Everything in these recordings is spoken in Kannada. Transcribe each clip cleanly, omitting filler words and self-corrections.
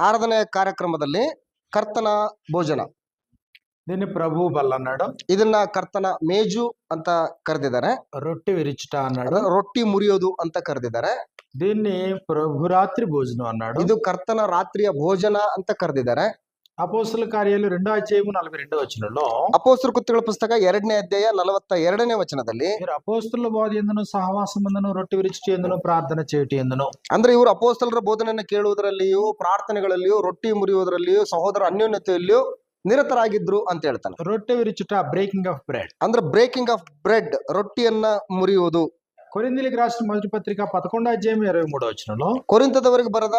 ಆರಾಧನೆ ಕಾರ್ಯಕ್ರಮದಲ್ಲಿ ಕರ್ತನ ಭೋಜನ, దీన్ని ప్రభు బల్ల అన్నాడు. ಇದನ್ನ ಕರ್ತನ ಮೇಜು ಅಂತ ಕರೆದಿದ್ದಾರೆ. రొట్టె విరుచుట అన్నాడు. ರೊಟ್ಟಿ ಮುರಿಯೋದು ಅಂತ ಕರೆದಿದ್ದಾರೆ. దీన్ని ప్రభు రాత్రి భోజనం అన్నాడు. ಇದು ಕರ್ತನ ರಾತ್ರಿಯ ಭೋಜನ ಅಂತ ಕರೆದಿದ್ದಾರೆ. అపోస్తల కార్యాలు 2వ అధ్యాయము 42వ వచనంలో ಅಪೊಸ್ತಲರ ಕೃತ್ಯಗಳ ಪುಸ್ತಕ 2ನೇ ಅಧ್ಯಾಯ 42ನೇ ವಚನದಲ್ಲಿ మీరు అపోస్తల బోధ ఎందును సహవాసం ఎందును రొట్టె విరుచుట ఎందును ప్రార్థన చేయుట ఎందును, ಅಂದ್ರೆ ಇವರು ಅಪೊಸ್ತಲರ ಬೋಧನೆಯನ್ನು ಕೇಳುವುದರಲ್ಲಿಯೂ ಪ್ರಾರ್ಥನೆಗಳಲ್ಲಿಯೂ ರೊಟ್ಟಿ ಮುರಿಯುವುದರಲ್ಲಿಯೂ ಸಹೋದರ ಅನ್ಯೋನ್ಯತೆಯಲ್ಲಿಯೂ ನಿರತರಾಗಿದ್ರು ಅಂತ ಹೇಳ್ತಾನೆ. రొట్టె విరుచుట బ్రేకింగ్ ఆఫ్ బ్రెడ్, ಅಂದ್ರೆ ಬ್ರೇಕಿಂಗ್ ಆಫ್ ಬ್ರೆಡ್, ರೊಟ್ಟಿಯನ್ನ ಮುರಿಯುವುದು. కొరింథీయులకు రాసిన మొదటి పత్రిక 11వ అధ్యాయం 23వ వచనంలో ಕೊರಿಂಥದವರಿಗೆ ಬರೆದ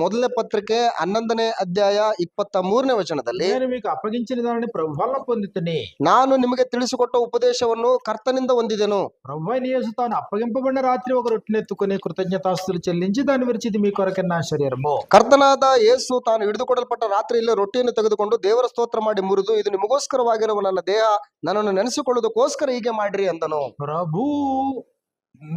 ಮೊದಲನೇ ಪತ್ರಿಕೆ 11ನೇ ಅಧ್ಯಾಯ 23ನೇ ವಚನದಲ್ಲಿ నేను మీకు అప్పగించిన దానిని ప్రభు వల్ల పొందితిని, ನಾನು ನಿಮಗೆ ತಿಳಿಸಿಕೊಟ್ಟ ಉಪದೇಶವನ್ನು ಕರ್ತನಿಂದ ಹೊಂದಿದೆನು. ప్రభు అయిన యేసు తాను అప్పగింపబడిన రాత్రి ఒక రొట్టెని ఎత్తుకుని కృతజ్ఞతాస్తులు చెల్లించి దాన్ని విరిచి ఇది మీ కొరకే నా శరీరము. ಕರ್ತನಾದ ಯೇಸು ತಾನು ಹಿಡಿದುಕೊಡಲ್ಪಟ್ಟ ರಾತ್ರಿಯಲ್ಲಿ ರೊಟ್ಟಿಯನ್ನು ತೆಗೆದುಕೊಂಡು ದೇವರ ಸ್ತೋತ್ರ ಮಾಡಿ ಮುರಿದು, ಇದು ನಿಮಗೋಸ್ಕರವಾಗಿರುವ ನನ್ನ ದೇಹ, ನನ್ನನ್ನು ನೆನೆಸಿಕೊಳ್ಳುವುದಕ್ಕೋಸ್ಕರ ಹೀಗೆ ಮಾಡ್ರಿ ಅಂದನು. ప్రభు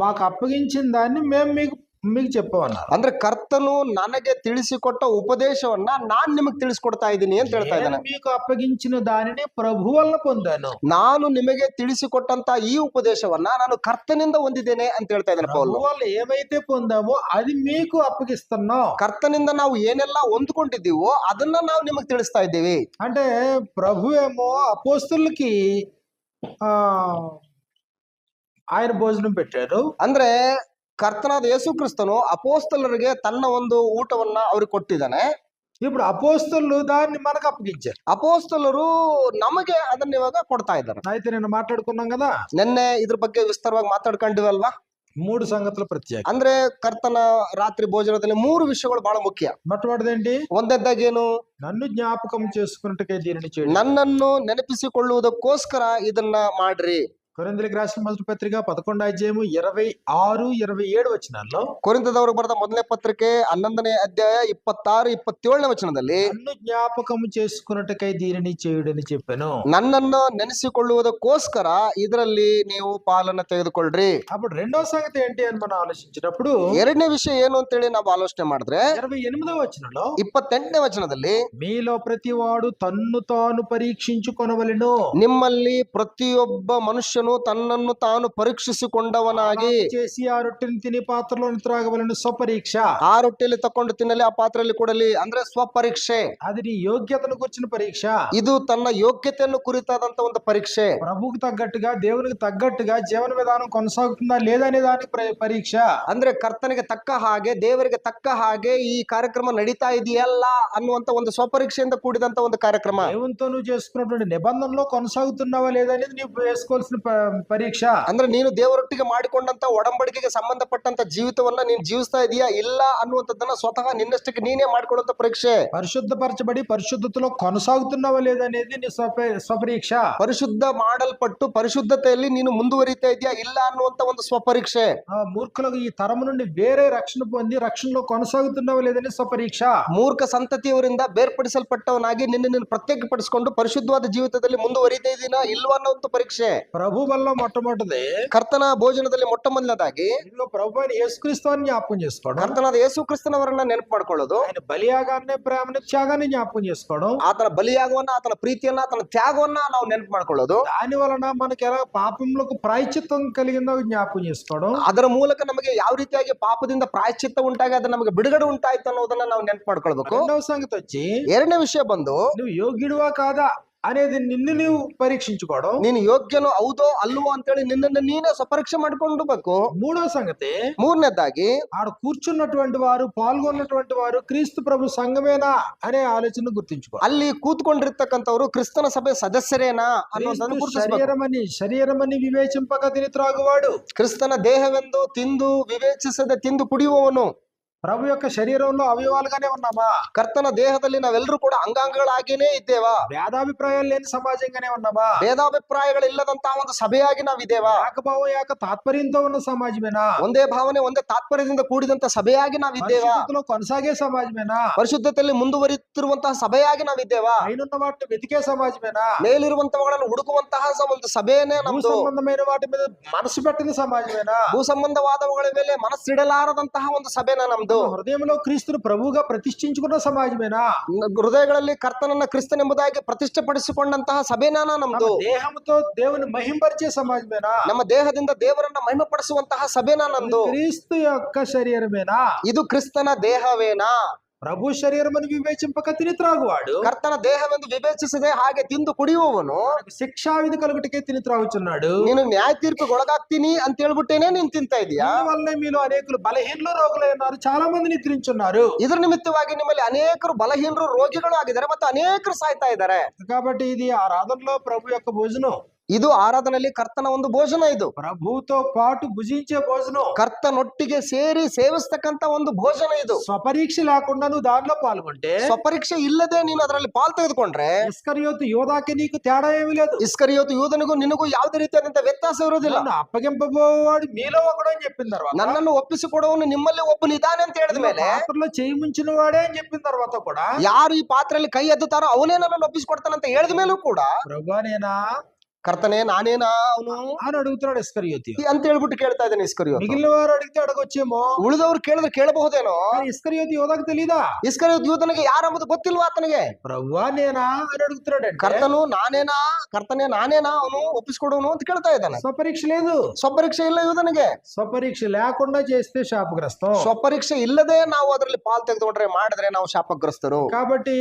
మాకు అప్పగించిన దాన్ని మేము మీకు చెప్పమన్నారు. ಅಂದ್ರೆ ಕರ್ತನು ನನಗೆ ತಿಳಿಸಿಕೊಟ್ಟ ಉಪದೇಶವನ್ನ ನಾನ್ ನಿಮಗೆ ತಿಳಿಸ್ಕೊಡ್ತಾ ಇದ್ದೀನಿ ಅಂತ ಹೇಳ್ತಾ ಇದ್ದಾನೆ. మీకు అప్పగించిన దానిని ప్రభు వల్ల పొందాను, ನಾನು ನಿಮಗೆ ತಿಳಿಸಿಕೊಟ್ಟಂತ ಈ ಉಪದೇಶವನ್ನ ನಾನು ಕರ್ತನಿಂದ ಹೊಂದಿದ್ದೇನೆ ಅಂತ ಹೇಳ್ತಾ ಇದ್ದಾನೆ ಪೌಲ್. ప్రభు వల్ల ఏమైతే పొందామో అది మీకు అప్పగిస్తున్నాం. ಕರ್ತನಿಂದ ನಾವು ಏನೆಲ್ಲ ಹೊಂದ್ಕೊಂಡಿದ್ದೀವೋ ಅದನ್ನ ನಾವು ನಿಮಗೆ ತಿಳಿಸ್ತಾ ಇದ್ದೀವಿ. అంటే ప్రభు ఏమో అపోస్తలుకి ఆయన భోజనం పెట్టారు. ಅಂದ್ರೆ ಕರ್ತನಾದ ಯೇಸು ಕ್ರಿಸ್ತನು ಅಪೋಸ್ತಲರಿಗೆ ತನ್ನ ಒಂದು ಊಟವನ್ನ ಅವ್ರಿಗೆ ಕೊಟ್ಟಿದ್ದಾನೆ. ఇప్పుడు అపోస్తలు దాన్ని మనకు అప్పగించారు. ಅಪೋಸ್ತಲರು ನಮಗೆ ಅದನ್ನ ಇವಾಗ ಕೊಡ್ತಾ ಇದ್ದಾರೆ. అయితే నేను మాట్లాడుకున్నాం కదా, ನಿನ್ನೆ ಇದ್ರ ಬಗ್ಗೆ ವಿಸ್ತಾರವಾಗಿ ಮಾತಾಡ್ಕೊಂಡಿವಲ್ವಾ. 3 సంగతులు ప్రత్యేక. ಅಂದ್ರೆ ಕರ್ತನ ರಾತ್ರಿ ಭೋಜನದಲ್ಲಿ 3 ವಿಷಯಗಳು ಬಹಳ ಮುಖ್ಯ. మొట్టమొదటిదేంటి? ಒಂದನೇದಾಗೇನು? నన్ను జ్ఞాపకం చేసుకున్నట్టుగా దీనిని చేయండి. ನನ್ನನ್ನು ನೆನಪಿಸಿಕೊಳ್ಳುವುದಕ್ಕೋಸ್ಕರ ಇದನ್ನ ಮಾಡ್ರಿ. కొరింథీయులకు రాసిన మొదటి పత్రిక 11వ అధ్యాయము 26, 27 వచనాల్లో ಕೊರಿಂಥದವರಿಗೆ ಬರೆದ ಮೊದಲನೇ ಪತ್ರಿಕೆ 11ನೇ ಅಧ್ಯಾಯ 26, 27ನೇ ವಚನದಲ್ಲಿ నన్ను జ్ఞాపకం చేసుకున్నట్టుకై దీనిని చేయుడని చెప్పాను. ನನ್ನನ್ನು ನೆನೆಸಿಕೊಳ್ಳುವುದಕ್ಕೋಸ್ಕರ ಇದರಲ್ಲಿ ನೀವು ಪಾಲನ್ನು ತೆಗೆದುಕೊಳ್ಳ್ರಿ. అప్పుడు రెండవ సంగతి ఏంటి అని మనం ఆలోచించినప్పుడు ಎರಡನೇ ವಿಷಯ ಏನು ಅಂತೇಳಿ ನಾವು ಆಲೋಚನೆ ಮಾಡಿದ್ರೆ 28వ వచనంలో 28ನೇ ವಚನದಲ್ಲಿ మీలో ప్రతివాడు తన్ను తాను పరీక్షించుకొనవలెను, ನಿಮ್ಮಲ್ಲಿ ಪ್ರತಿಯೊಬ್ಬ ಮನುಷ್ಯನು ತನ್ನನ್ನು ತಾನು ಪರೀಕ್ಷಿಸಿಕೊಂಡವನಾಗಿ చేసి ఆ రొట్టెని తిని పాత్రలో త్రాగవలెను. స్వపరీక్ష. ಆ ರೊಟ್ಟಿಯಲ್ಲಿ ತಕೊಂಡು ತಿನ್ನಲಿ, ಆ ಪಾತ್ರೆಯಲ್ಲಿ ಕೊಡಲಿ, ಅಂದ್ರೆ ಸ್ವಪರೀಕ್ಷೆ. అది నీ యోగ్యతను గుర్చిన పరీక్ష. ಇದು ತನ್ನ ಯೋಗ್ಯತೆಯನ್ನು ಕುರಿತಾದಂತ ಒಂದು ಪರೀಕ್ಷೆ. ప్రభువుకు తగ్గట్టుగా దేవునికి తగ్గట్టుగా జీవన విధానం కొనసాగుతుందా లేదా అనే దానికి పరీక్ష. ಅಂದ್ರೆ ಕರ್ತನಿಗೆ ತಕ್ಕ ಹಾಗೆ, ದೇವರಿಗೆ ತಕ್ಕ ಹಾಗೆ ಈ ಕಾರ್ಯಕ್ರಮ ನಡೀತಾ ಇದೆಯಲ್ಲ ಅನ್ನುವಂತ ಒಂದು ಸ್ವಪರೀಕ್ಷೆಯಿಂದ ಕೂಡಿದಂತ ಒಂದು ಕಾರ್ಯಕ್ರಮ. దేవునితో నువ్వు చేసుకున్నటువంటి నిబంధనలో కొనసాగుతున్నావా లేదా అనేది నీవు వేసుకోవాల్సిన పరీక్ష. ಅಂದ್ರೆ ನೀನು ದೇವರೊಟ್ಟಿಗೆ ಮಾಡಿಕೊಂಡಂತ ಒಡಂಬಡಿಕೆಗೆ ಸಂಬಂಧಪಟ್ಟಂತ ಜೀವಿತವನ್ನ ನೀನು ಜೀವಿಸ್ತಾ ಇದೆಯಾ ಇಲ್ಲ ಅನ್ನುವಂಥದ್ದನ್ನ ಸ್ವತಃ ನಿನ್ನಷ್ಟಕ್ಕೆ ನೀನೇ ಮಾಡ್ಕೊಳ್ಳುವಂತ ಪರೀಕ್ಷೆ. పరిశుద్ధపరచబడి పరిశుద్ధతలో కొనసాగుతున్నావా లేదా అనేది నీ స్వపరీక్ష. ಪರಿಶುದ್ಧ ಮಾಡಲ್ಪಟ್ಟು ಪರಿಶುದ್ಧತೆಯಲ್ಲಿ ನೀನು ಮುಂದುವರಿತಾ ಇದೆಯಾ ಇಲ್ಲ ಅನ್ನುವಂತ ಒಂದು ಸ್ವಪರೀಕ್ಷೆ. మూర్ఖులకు ఈ తరము నుండి వేరే రక్షణ పొంది రక్షణలో కొనసాగుతున్నావా లేదని స్వపరీక్ష. ಮೂರ್ಖ ಸಂತತಿಯವರಿಂದ ಬೇರ್ಪಡಿಸಲ್ಪಟ್ಟವನಾಗಿ ನಿನ್ನ ಪ್ರತ್ಯೇಕಪಡಿಸಿಕೊಂಡು ಪರಿಶುದ್ಧವಾದ ಜೀವಿತದಲ್ಲಿ ಮುಂದುವರಿತಾ ಇದೀನಾ ಇಲ್ವಾ ಅನ್ನೋ ಪರೀಕ್ಷೆ. ప్రభు వల్ల మొట్టమొదటిది ಕರ್ತನ ಭೋಜನದಲ್ಲಿ ಮೊಟ್ಟ ಮೊದಲನೇದಾಗಿ ఇందులో ప్రభు అయిన యేసుక్రీస్తుని జ్ఞాపకం చేసుకోవడం, ಕರ್ತನಾದ ಯೇಸು ಕ್ರಿಸ್ತನವರನ್ನ ನೆನಪು ಮಾಡ್ಕೊಳ್ಳೋದು, ఆయన బలియాగాన్ని ప్రేమని త్యాగాన్ని జ్ఞాపకం చేసుకోవడం, ಆತನ ಬಲಿಯಾಗವನ್ನ, ಆತನ ಪ್ರೀತಿಯನ್ನ, ಆತನ ತ್ಯಾಗವನ್ನ ನಾವು ನೆನಪು ಮಾಡ್ಕೊಳ್ಳೋದು, దాని వలన మనకి ఎలా పాపములకు ప్రాయశ్చిత్తం కలిగిందో జ్ఞాపకం చేసుకోవడం, ಅದರ ಮೂಲಕ ನಮಗೆ ಯಾವ ರೀತಿಯಾಗಿ ಪಾಪದಿಂದ ಪ್ರಾಯಶ್ಚಿತ್ತ ಉಂಟಾಗಿ ಅದು ನಮಗೆ ಬಿಡುಗಡೆ ಉಂಟಾಯ್ತು ಅನ್ನೋದನ್ನ ನಾವು ನೆನಪು ಮಾಡ್ಕೊಳ್ಬೇಕು. రెండవ సంగతి వచ్చి ಎರಡನೇ ವಿಷಯ ಬಂದು నువ్వు యోగ్యుడివా కాదా అనేది నిన్ను నీవు పరీక్షించుకోవడం. ನೀನು ಯೋಗ್ಯನೋ ಹೌದೋ ಅಲ್ವೋ ಅಂತೇಳಿ ನಿನ್ನನ್ನು ನೀನೇ ಸ್ವಪರೀಕ್ಷೆ ಮಾಡ್ಕೊಂಡ್ಬೇಕು. మూడవ సంగతి, ಮೂರನೇದಾಗಿ ఆడ కూర్చున్నటువంటి వారు, పాల్గొన్నటువంటి వారు క్రీస్తు ప్రభు సంఘమేనా అనే ఆలోచన గుర్తించుకో. ಅಲ್ಲಿ ಕೂತ್ಕೊಂಡಿರ್ತಕ್ಕಂಥವ್ರು ಕ್ರಿಸ್ತನ ಸಭೆ ಸದಸ್ಯರೇನಾ ಅನ್ನೋದನ್ನು ಗುರುತಿಸಬೇಕು. శరీరమని వివేచింపక తిని త్రాగువాడు, ಕ್ರಿಸ್ತನ ದೇಹವೆಂದು ತಿಂದು ವಿವೇಚಿಸದೆ ತಿಂದು ಕುಡಿಯುವವನು. ప్రభు యొక్క శరీరంలో అవయవాలుగానే ఉన్నామా? ಕರ್ತನ ದೇಹದಲ್ಲಿ ನಾವೆಲ್ಲರೂ ಕೂಡ ಅಂಗಾಂಗಗಳಾಗಿನೇ ಇದ್ದೇವಾ? భేదాభిప్రాయాలు లేని సమాజంగానే ఉన్నామా? ಭೇದಾಭಿಪ್ರಾಯಗಳಿಲ್ಲದಂತಹ ಒಂದು ಸಭೆಯಾಗಿ ನಾವಿದ್ದೇವಾ? ఏకభావం ఏక తాత్పర్యంతో ఉన్న సమాజమేనా? ಒಂದೇ ಭಾವನೆ ಒಂದೇ ತಾತ್ಪರ್ಯದಿಂದ ಕೂಡಿದಂತ ಸಭೆಯಾಗಿ ನಾವಿದ್ದೇವಾ? పరిశుద్ధతలో కొనసాగే సమాజమేనా? ಪರಿಶುದ್ಧತೆಯಲ್ಲಿ ಮುಂದುವರಿಯುತ್ತಿರುವಂತಹ ಸಭೆಯಾಗಿ ನಾವಿದ್ದೇವಾ? పైనున్న వాటిని వెతికే సమాజమేనా? ಮೇಲಿರುವಂತವುಗಳನ್ನು ಹುಡುಕುವಂತಹ ಒಂದು ಸಭೆಯೇ భూ ನಮ್ದು. సంబంధమైన వాటి మీద మనసు పెట్టిన సమాజమేనా? ಭೂ ಸಂಬಂಧವಾದವುಗಳ ಮೇಲೆ ಮನಸ್ಸಿಡಲಾರದಂತಹ ಒಂದು ಸಭೆನ ನಮ್ದು. నమ్దు. హృదయంలో క్రీస్తును ప్రభువుగా ప్రతిష్ఠించుకున్న సమాజమేనా? హృదయಗಳಲ್ಲಿ కರ್ತನನ್ನ ಕ್ರಿಸ್ತನೆಂಬುದಾಗಿ ಪ್ರತಿಷ್ಠೆಪಡಿಸಿಕೊಂಡಂತಹ ಸಭೆನಾ ನಮ್ದು. ನಮ್ಮ ದೇಹంతో దేవుని మహింపరిచే సమాజమేనా? ನಮ್ಮ ದೇಹದಿಂದ ದೇವರನ್ನ ಮಹಿಮೆಪಡಿಸುವಂತಹ ಸಭೆನಾ ನಮ್ದು. క్రీస్తు యొక్క శరీరమేనా? ಇದು ಕ್ರಿಸ್ತನ ದೇಹವೇನಾ? ప్రభు శరీరమని వివేచింపక తిని త్రాగువాడు ಕರ್ತನ ದೇಹವೆಂದು ವಿವೇಚಿಸದೆ ಹಾಗೆ ತಿಂದು ಕುಡಿಯುವವನು శిక్షా విధి కలుగుటకే తిని త్రాగుచున్నాడు. ನೀನು ನ್ಯಾಯ ತೀರ್ಪಿಗೆ ಒಳಗಾಗ್ತೀನಿ ಅಂತ ಹೇಳ್ಬಿಟ್ಟೇನೆ ನೀನ್ ತಿಂತಾ ಇದೀಯಾ. వల్లే మీలో అనేకులు బలహీనులు రోగులై ఉన్నారు, చాలా మంది నిద్రించున్నారు. ಇದ್ರ ನಿಮಿತ್ತವಾಗಿ ನಿಮ್ಮಲ್ಲಿ ಅನೇಕರು ಬಲಹೀನರು ರೋಗಿಗಳು ಆಗಿದ್ದಾರೆ ಮತ್ತು ಅನೇಕರು ಸಾಯ್ತಾ ಇದ್ದಾರೆ. కాబట్టి ఇది ఆరాధనలో ప్రభు యొక్క భోజనం. ಇದು ಆರಾಧನೆಯಲ್ಲಿ ಕರ್ತನ ಒಂದು ಭೋಜನ. ಇದು ప్రభుతో పాటు భుజించే భోజనం, ಕರ್ತನೊಟ್ಟಿಗೆ ಸೇರಿ ಸೇವಿಸ್ತಕ್ಕಂತ ಒಂದು ಭೋಜನ. ಇದು స్వపరీక్ష లేకుండా నువ్వు దాంట్లో పాల్గొంటే, ಸ್ವಪರೀಕ್ಷೆ ಇಲ್ಲದೆ ನೀನು ಅದರಲ್ಲಿ ಪಾಲ್ ತೆಗೆದುಕೊಂಡ್ರೆ, ఇస్కరియోతు యోధాకి నీకు తేడా ఏమీ లేదు. ಇಸ್ಕರಿಯೋತು ಯೂದನಿಗೂ ನಿನಗೂ ಯಾವುದೇ ರೀತಿಯಾದಂತ ವ್ಯತ್ಯಾಸ ಇರೋದಿಲ್ಲ. నన్ను అప్పగింపబోవాడు మీలో ఒకడు అని చెప్పిన తర్వాత, ನನ್ನನ್ನು ಒಪ್ಪಿಸಿಕೊಡುವವನು ನಿಮ್ಮಲ್ಲಿ ಒಬ್ಬನಿದ್ದಾನೆ ಅಂತ ಹೇಳಿದ ಮೇಲೆ, పాత్రలో చేయి ముంచిన వాడే అని చెప్పిన తర్వాత కూడా, ಯಾರು ಈ ಪಾತ್ರೆಯಲ್ಲಿ ಕೈ ಎದ್ದುತ್ತಾರೋ ಅವನೇ ನನ್ನನ್ನು ಒಪ್ಪಿಸಿಕೊಡ್ತಾನಂತ ಹೇಳಿದ ಮೇಲೂ ಕೂಡ, ప్రభువా నేనా ಕರ್ತನೇ ನಾನೇನಾ ಅವನು అని అడుగుతున్నాడు ఇస్కరియోతు. ಅಂತ ಹೇಳ್ಬಿಟ್ಟು ಕೇಳ್ತಾ ಇದ್ದಾನೆ ಇಸ್ಕರಿಯೋತು. మిగిలిన వారు అడిగితే అడగొచ్చేమో, ಉಳಿದವ್ರು ಕೇಳಿದ್ರೆ ಕೇಳಬಹುದೇನೋ. ఇస్కరియోతు యోధాకు తెలీదా? ಇಸ್ಕರಿಯೋತು ಯೂದನಿಗೆ ಯಾರೆಂಬುದು ಗೊತ್ತಿಲ್ವಾ ಆತನಿಗೆ? ప్రభువా నేనా అని అడుగుతున్నాడు. ಕರ್ತನು ನಾನೇನಾ, ಕರ್ತನೇ ನಾನೇನಾ ಅವನು ಒಪ್ಪಿಸಿಕೊಡುವನು ಅಂತ ಕೇಳ್ತಾ ಇದ್ದಾನೆ. స్వపరీక్ష లేదు. ಸ್ವಪರೀಕ್ಷೆ ಇಲ್ಲ ಯೂದನಿಗೆ. స్వపరీక్ష లేకుండా చేస్తే శాపగ్రస్తం. ಸ್ವಪರೀಕ್ಷೆ ಇಲ್ಲದೆ ನಾವು ಅದರಲ್ಲಿ ಪಾಲ್ ತೆಗೆದುಕೊಂಡ್ರೆ ಮಾಡಿದ್ರೆ ನಾವು ಶಾಪಗ್ರಸ್ತರು. కాబట్టి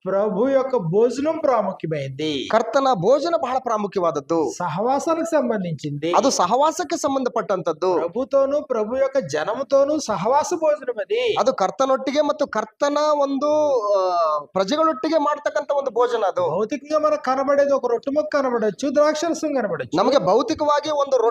ప్రభు యొక్క భోజనం ప్రాముఖ్యమైంది. ಕರ್ತನ ಭೋಜನ ಬಹಳ ಪ್ರಾಮುಖ್ಯವಾದದ್ದು. సహవాసానికి సంబంధించింది. ಅದು ಸಹವಾಸಕ್ಕೆ ಸಂಬಂಧಪಟ್ಟಂತದ್ದು. ప్రభుతోను ప్రభు యొక్క జనముతోను సహవాಸ భోజనం అది. ಅದು ಕರ್ತನೊಟ್ಟಿಗೆ ಮತ್ತು ಕರ್ತನ ಒಂದು ಪ್ರಜೆಗಳೊಟ್ಟಿಗೆ ಮಾಡ್ತಕ್ಕಂತ ಒಂದು ಭೋಜನ. ಅದು భౌతికంగా మనకు కనబడేది ఒక రొట్టె ముక్క కనబడచ్చు, ద్రాక్షరసం కనబడచ్చు. ನಮಗೆ ಭೌತಿಕವಾಗಿ ಒಂದು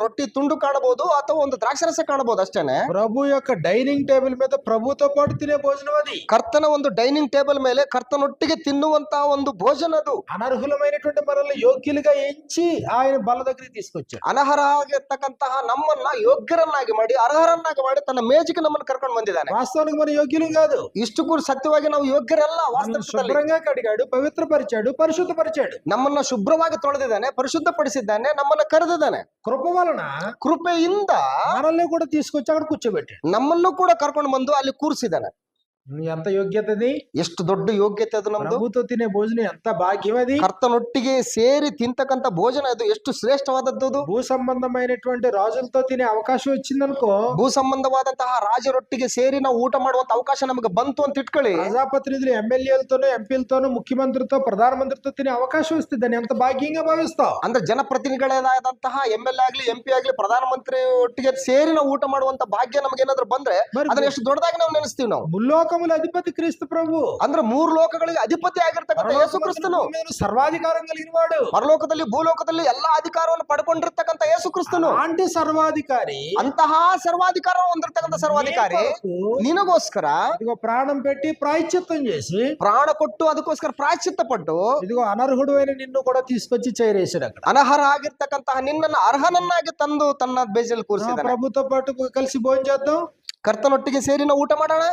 ರೊಟ್ಟಿ ತುಂಡು ಕಾಣಬಹುದು ಅಥವಾ ಒಂದು ದ್ರಾಕ್ಷರಸ ಕಾಣಬಹುದು ಅಷ್ಟೇನೆ. ప్రభు యొక్క డైనింగ్ టేబుల్ మీద ప్రభుతో పాటు తినే భోజనం అది. ಕರ್ತನ ಒಂದು ಡೈನಿಂಗ್ ಟೇಬಲ್ ಮೇಲೆ ಕರ್ತನೊಟ್ಟಿಗೆ ತಿನ್ನುವಂತಹ ಒಂದು ಭೋಜನ. ಅದು అనర్హులమైనటువంటి మనల్ని యోగ్యులుగా ఎంచి ఆయన బల్ల దగ్గరికి తీసుకొచ్చాడు. ಅನರ್ಹರಾಗಿರ್ತಕ್ಕಂತಹ ನಮ್ಮನ್ನ ಯೋಗ್ಯರನ್ನಾಗಿ ಮಾಡಿ ಅರ್ಹರನ್ನಾಗಿ ಮಾಡಿ ತನ್ನ ಮೇಜಿಗೆ ನಮ್ಮನ್ನು ಕರ್ಕೊಂಡು ಬಂದಿದ್ದಾನೆ. వాస్తవానికి మన యోగ్యులు కాదు. ಇಷ್ಟು ಕೂಡ ಸತ್ಯವಾಗಿ ನಾವು ಯೋಗ್ಯರೆಲ್ಲ. ವಾಸ್ತವದಲ್ಲಿ శుభ్రంగా కడిగాడు, పవిత్రపరిచాడు, పరిశుద్ధపరిచాడు. ನಮ್ಮನ್ನ ಶುಭ್ರವಾಗಿ ತೊಳೆದಿದ್ದಾನೆ, ಪರಿಶುದ್ಧಪಡಿಸಿದ್ದಾನೆ, ನಮ್ಮನ್ನ ಕರೆದಿದ್ದಾನೆ. కృప వలన ಕೃಪೆಯಿಂದ మనల్ని కూడా తీసుకొచ్చి అక్కడ కూర్చోబెట్టాడు. ನಮ್ಮನ್ನು ಕೂಡ ಕರ್ಕೊಂಡು ಬಂದು ಅಲ್ಲಿ ಕೂರಿಸಿದ್ದಾನೆ. ఎంత యోగ్యతది! ಎಷ್ಟು ದೊಡ್ಡ ಯೋಗ್ಯತೆ ಅದು ನಮ್ದು. ప్రభుతో తినే భోజనం ఎంత భాగ్యం అది. ಕರ್ತನೊಟ್ಟಿಗೆ ಸೇರಿ ತಿಂತಕ್ಕಂತ ಭೋಜನ ಅದು ಎಷ್ಟು ಶ್ರೇಷ್ಠವಾದದ್ದು. ಅದು భూ సంబంధమైనటువంటి రాజులతో తినే అవకాశం వచ్చిందనుకో, ಭೂ ಸಂಬಂಧವಾದಂತಹ ರಾಜರೊಟ್ಟಿಗೆ ಸೇರಿ ನಾವು ಊಟ ಮಾಡುವಂತ ಅವಕಾಶ ನಮಗೆ ಬಂತು ಅಂತ ಇಟ್ಕೊಳ್ಳಿ. ప్రజాప్రతినిధులు ఎమ్మెల్యేలతోనూ ఎంపీలతోనూ ముఖ్యమంత్రితో ప్రధానమంత్రితో తినే అవకాశం వస్తుంది. దాన్ని ఎంత భాగ్యంగా భావిస్తావు. ಅಂದ್ರೆ ಜನಪ್ರತಿನಿಧಿಗಳಾದಂತಹ MLA ಆಗ್ಲಿ MP ಆಗ್ಲಿ ಪ್ರಧಾನಮಂತ್ರಿ ಒಟ್ಟಿಗೆ ಸೇರಿ ನಾವು ಊಟ ಮಾಡುವಂತ ಭಾಗ್ಯ ನಮ್ಗೆ ಏನಾದ್ರು ಬಂದ್ರೆ ಅದನ್ನ ಎಷ್ಟು ದೊಡ್ಡದಾಗಿ ನಾವು ನೆನೆಸ್ತೀವಿ. ನಾವು ಮುಲ್ಲೋಕముల అధిపతి క్రీస్తు ప్రభు. ಅಂದ್ರೆ 3 ಲೋಕಗಳಿಗೆ ಅಧಿಪತಿ ಆಗಿರ್ತಕ್ಕಂಥ ಯೇಸು ಕ್ರಿಸ್ತನು, సర్వాధికారం కలిగిన వాడు. ಪರಲೋಕದಲ್ಲಿ ಭೂಲೋಕದಲ್ಲಿ ಎಲ್ಲಾ ಅಧಿಕಾರವನ್ನು ಪಡ್ಕೊಂಡಿರ್ತಕ್ಕಂಥ ಯೇಸು ಕ್ರಿಸ್ತನು. అంటే సర్వాధికారి, ಅಂತಹ ಸರ್ವಾಧಿಕಾರ ಹೊಂದಿರತಕ್ಕಂಥ ಸರ್ವಾಧಿಕಾರಿ ನಿನಗೋಸ್ಕರ ఇదిగో ప్రాణం పెట్టి ప్రాయశ్చిత్తం చేసి, ಪ್ರಾಣ ಕೊಟ್ಟು ಅದಕ್ಕೋಸ್ಕರ ಪ್ರಾಯಶ್ಚಿತ್ತ ಪಟ್ಟು, ఇదిగో అనర్హుడు అయిన నిన్ను కూడా తీసుకొచ్చి చేరేసాడు అక్కడ. ಅನರ್ಹ ಆಗಿರ್ತಕ್ಕಂತಹ ನಿನ್ನನ್ನು ಅರ್ಹನನ್ನಾಗಿ ತಂದು ತನ್ನ ಬೇಜಲ್ಲಿ ಕೂರಿಸಿದ್ದಾನೆ. ప్రభుతో పాటు కలిసి భోజనం చేద్దాం. ಕರ್ತನೊಟ್ಟಿಗೆ ಸೇರಿ ನಾವು ಊಟ ಮಾಡೋಣ.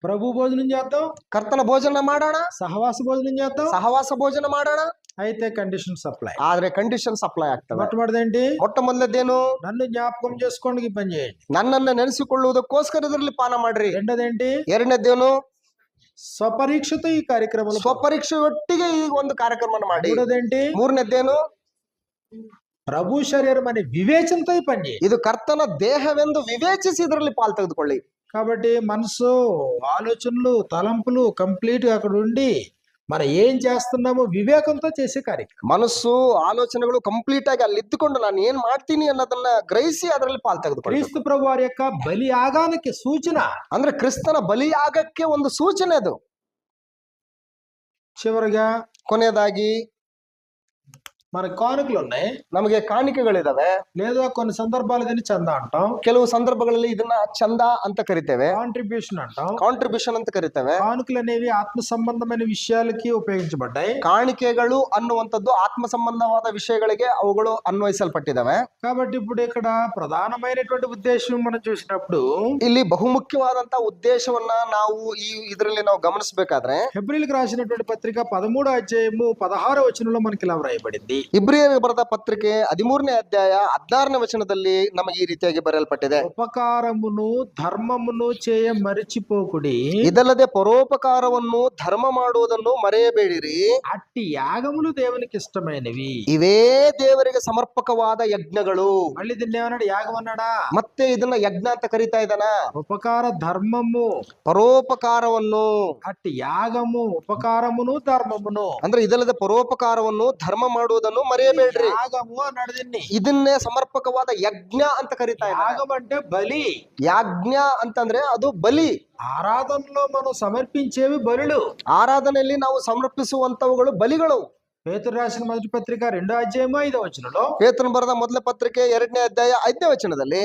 ప్రభు భోజనం చేద్దాం. ಕರ್ತನ ಭೋಜನ ಮಾಡೋಣ. సహవాస భోజనం చేద్దాం. ಸಹವಾಸ ಭೋಜನ ಮಾಡೋಣ. అయితే కండిషన్ సప్లై. ಆದ್ರೆ ಕಂಡೀಷನ್ಸ್ ಅಪ್ಲೈ ಆಗ್ತವೆ. మొట్టమొదటిదేంటి? ಮೊಟ್ಟ ಮೊದಲದ್ದೇನು? నన్ను జ్ఞాపకం చేసుకోండి ఈ పని చేయండి. ನನ್ನನ್ನು ನೆನೆಸಿಕೊಳ್ಳುವುದಕ್ಕೋಸ್ಕರ ಇದರಲ್ಲಿ ಪಾನ ಮಾಡ್ರಿ. రెండోదేంటి? ಎರಡನೇದ್ದೇನು? స్వపరీక్షతో ఈ కార్యక్రమంలో ಸ್ವಪರೀಕ್ಷೆಯೊಟ್ಟಿಗೆ ಈ ಒಂದು ಕಾರ್ಯಕ್ರಮ ಮಾಡಿ. మూడోదేంటి? ಮೂರನೇದ್ದೇನು? ప్రభు శరీరం అనే వివేచనతో ఈ పని చేయండి. ಇದು ಕರ್ತನ ದೇಹವೆಂದು ವಿವೇಚಿಸಿ ಇದರಲ್ಲಿ ಪಾಲು ತೆಗೆದುಕೊಳ್ಳಿ. కాబట్టి మనసు, ఆలోచనలు, తలంపులు కంప్లీట్ గా అక్కడ ఉండి మనం ఏం చేస్తున్నామో వివేకంతో చేసే కార్యక్రమం. ಮನಸ್ಸು ಆಲೋಚನೆಗಳು ಕಂಪ್ಲೀಟ್ ಆಗಿ ಅಲ್ಲಿ ಇದ್ದುಕೊಂಡು ನಾನು ಏನ್ ಮಾಡ್ತೀನಿ ಅನ್ನೋದನ್ನ ಗ್ರಹಿಸಿ ಅದರಲ್ಲಿ ಪಾಲು ತೆಗೆದುಕೊಳ್ಳಿ. క్రీస్తు ప్రభు వారి యొక్క బలియాగానికి సూచన. ಅಂದ್ರೆ ಕ್ರಿಸ್ತನ ಬಲಿಯಾಗಕ್ಕೆ ಒಂದು ಸೂಚನೆ ಅದು. చివరిగా ಕೊನೆಯದಾಗಿ మన కానుకలు ఉన్నాయి, ನಮಗೆ ಕಾಣಿಕೆಗಳಿದಾವೆ. లేదా కొన్ని సందర్భాలు దీన్ని చందా అంటాం, ಕೆಲವು ಸಂದರ್ಭಗಳಲ್ಲಿ ಇದನ್ನ ಚಂದ ಅಂತ ಕರಿತೇವೆ, కాంట్రిబ్యూషన్ అంటాం, ಕಾಂಟ್ರಿಬ್ಯೂಷನ್ ಅಂತ ಕರಿತೇವೆ. కానుకలు అనేవి ఆత్మ సంబంధమైన విషయాలకి ఉపయోగించబడ్డాయి. ಕಾಣಿಕೆಗಳು ಅನ್ನುವಂಥದ್ದು ಆತ್ಮ ಸಂಬಂಧವಾದ ವಿಷಯಗಳಿಗೆ ಅವುಗಳು ಅನ್ವಯಿಸಲ್ಪಟ್ಟಿದ್ದಾವೆ. కాబట్టి ఇప్పుడు ఇక్కడ ప్రధానమైనటువంటి ఉద్దేశం మనం చూసినప్పుడు, ಇಲ್ಲಿ ಬಹುಮುಖ್ಯವಾದಂತ ಉದ್ದೇಶವನ್ನ ನಾವು ಇದರಲ್ಲಿ ನಾವು ಗಮನಿಸಬೇಕಾದ್ರೆ, హెబ్రీయులకు రాసినటువంటి పత్రిక 13వ అధ్యాయము 16వ వచనంలో మనకి ఇలా వ్రాయబడింది. ಇಬ್ರಿಯರಿಗೆ ಬರೆದ ಪತ್ರಿಕೆ 13ನೇ ಅಧ್ಯಾಯ 16ನೇ ವಚನದಲ್ಲಿ ನಮಗೆ ಈ ರೀತಿಯಾಗಿ ಬರೆಯಲ್ಪಟ್ಟಿದೆ. ఉపకారమును ధర్మమును చేయ మరిచిపోకుడి, ಇದಲ್ಲದೆ ಪರೋಪಕಾರವನ್ನು ಧರ್ಮ ಮಾಡುವುದನ್ನು ಮರೆಯಬೇಡಿರಿ. అట్టి యాగములు దేవునికి ఇష్టమైనవి. ಇವೇ ದೇವರಿಗೆ ಸಮರ್ಪಕವಾದ ಯಜ್ಞಗಳು. మళ్ళీ దీన్ని ఏమన్నాడు? యాగం అన్నాడా? ಮತ್ತೆ ಇದನ್ನ ಯಜ್ಞ ಅಂತ ಕರೀತಾ ಇದ್ದಾನ. ఉపకార ధర్మము, ಪರೋಪಕಾರವನ್ನು అట్టి యాగము, ఉపకారమును ధర్మమును. ಅಂದ್ರೆ ಇದಲ್ಲದೆ ಪರೋಪಕಾರವನ್ನು ಧರ್ಮ ಮಾಡುವುದನ್ನು ಮರೆಯಬೇಡ್ರಿ. యాగము అన్నాడు దీన్ని. ಇದನ್ನೇ ಸಮರ್ಪಕವಾದ ಯಜ್ಞ ಅಂತ ಕರೀತಾ ಇದ್ದಾನೆ. యాగం అంటే బలి. ಯಾಜ್ಞ ಅಂತಂದ್ರೆ ಅದು ಬಲಿ. ఆరాధనలో మనం సమర్పించేవి బలులు. ಆರಾಧನೆಯಲ್ಲಿ ನಾವು ಸಮರ್ಪಿಸುವಂತವುಗಳು ಬಲಿಗಳು. పేతురు రాసిన మొదటి పత్రిక 2వ అధ్యాయము 5వ వచనంలో, ಪೇತ್ರನ ಬರೆದ ಮೊದಲ ಪತ್ರಿಕೆ 2ನೇ ಅಧ್ಯಾಯ 5ನೇ ವಚನದಲ್ಲಿ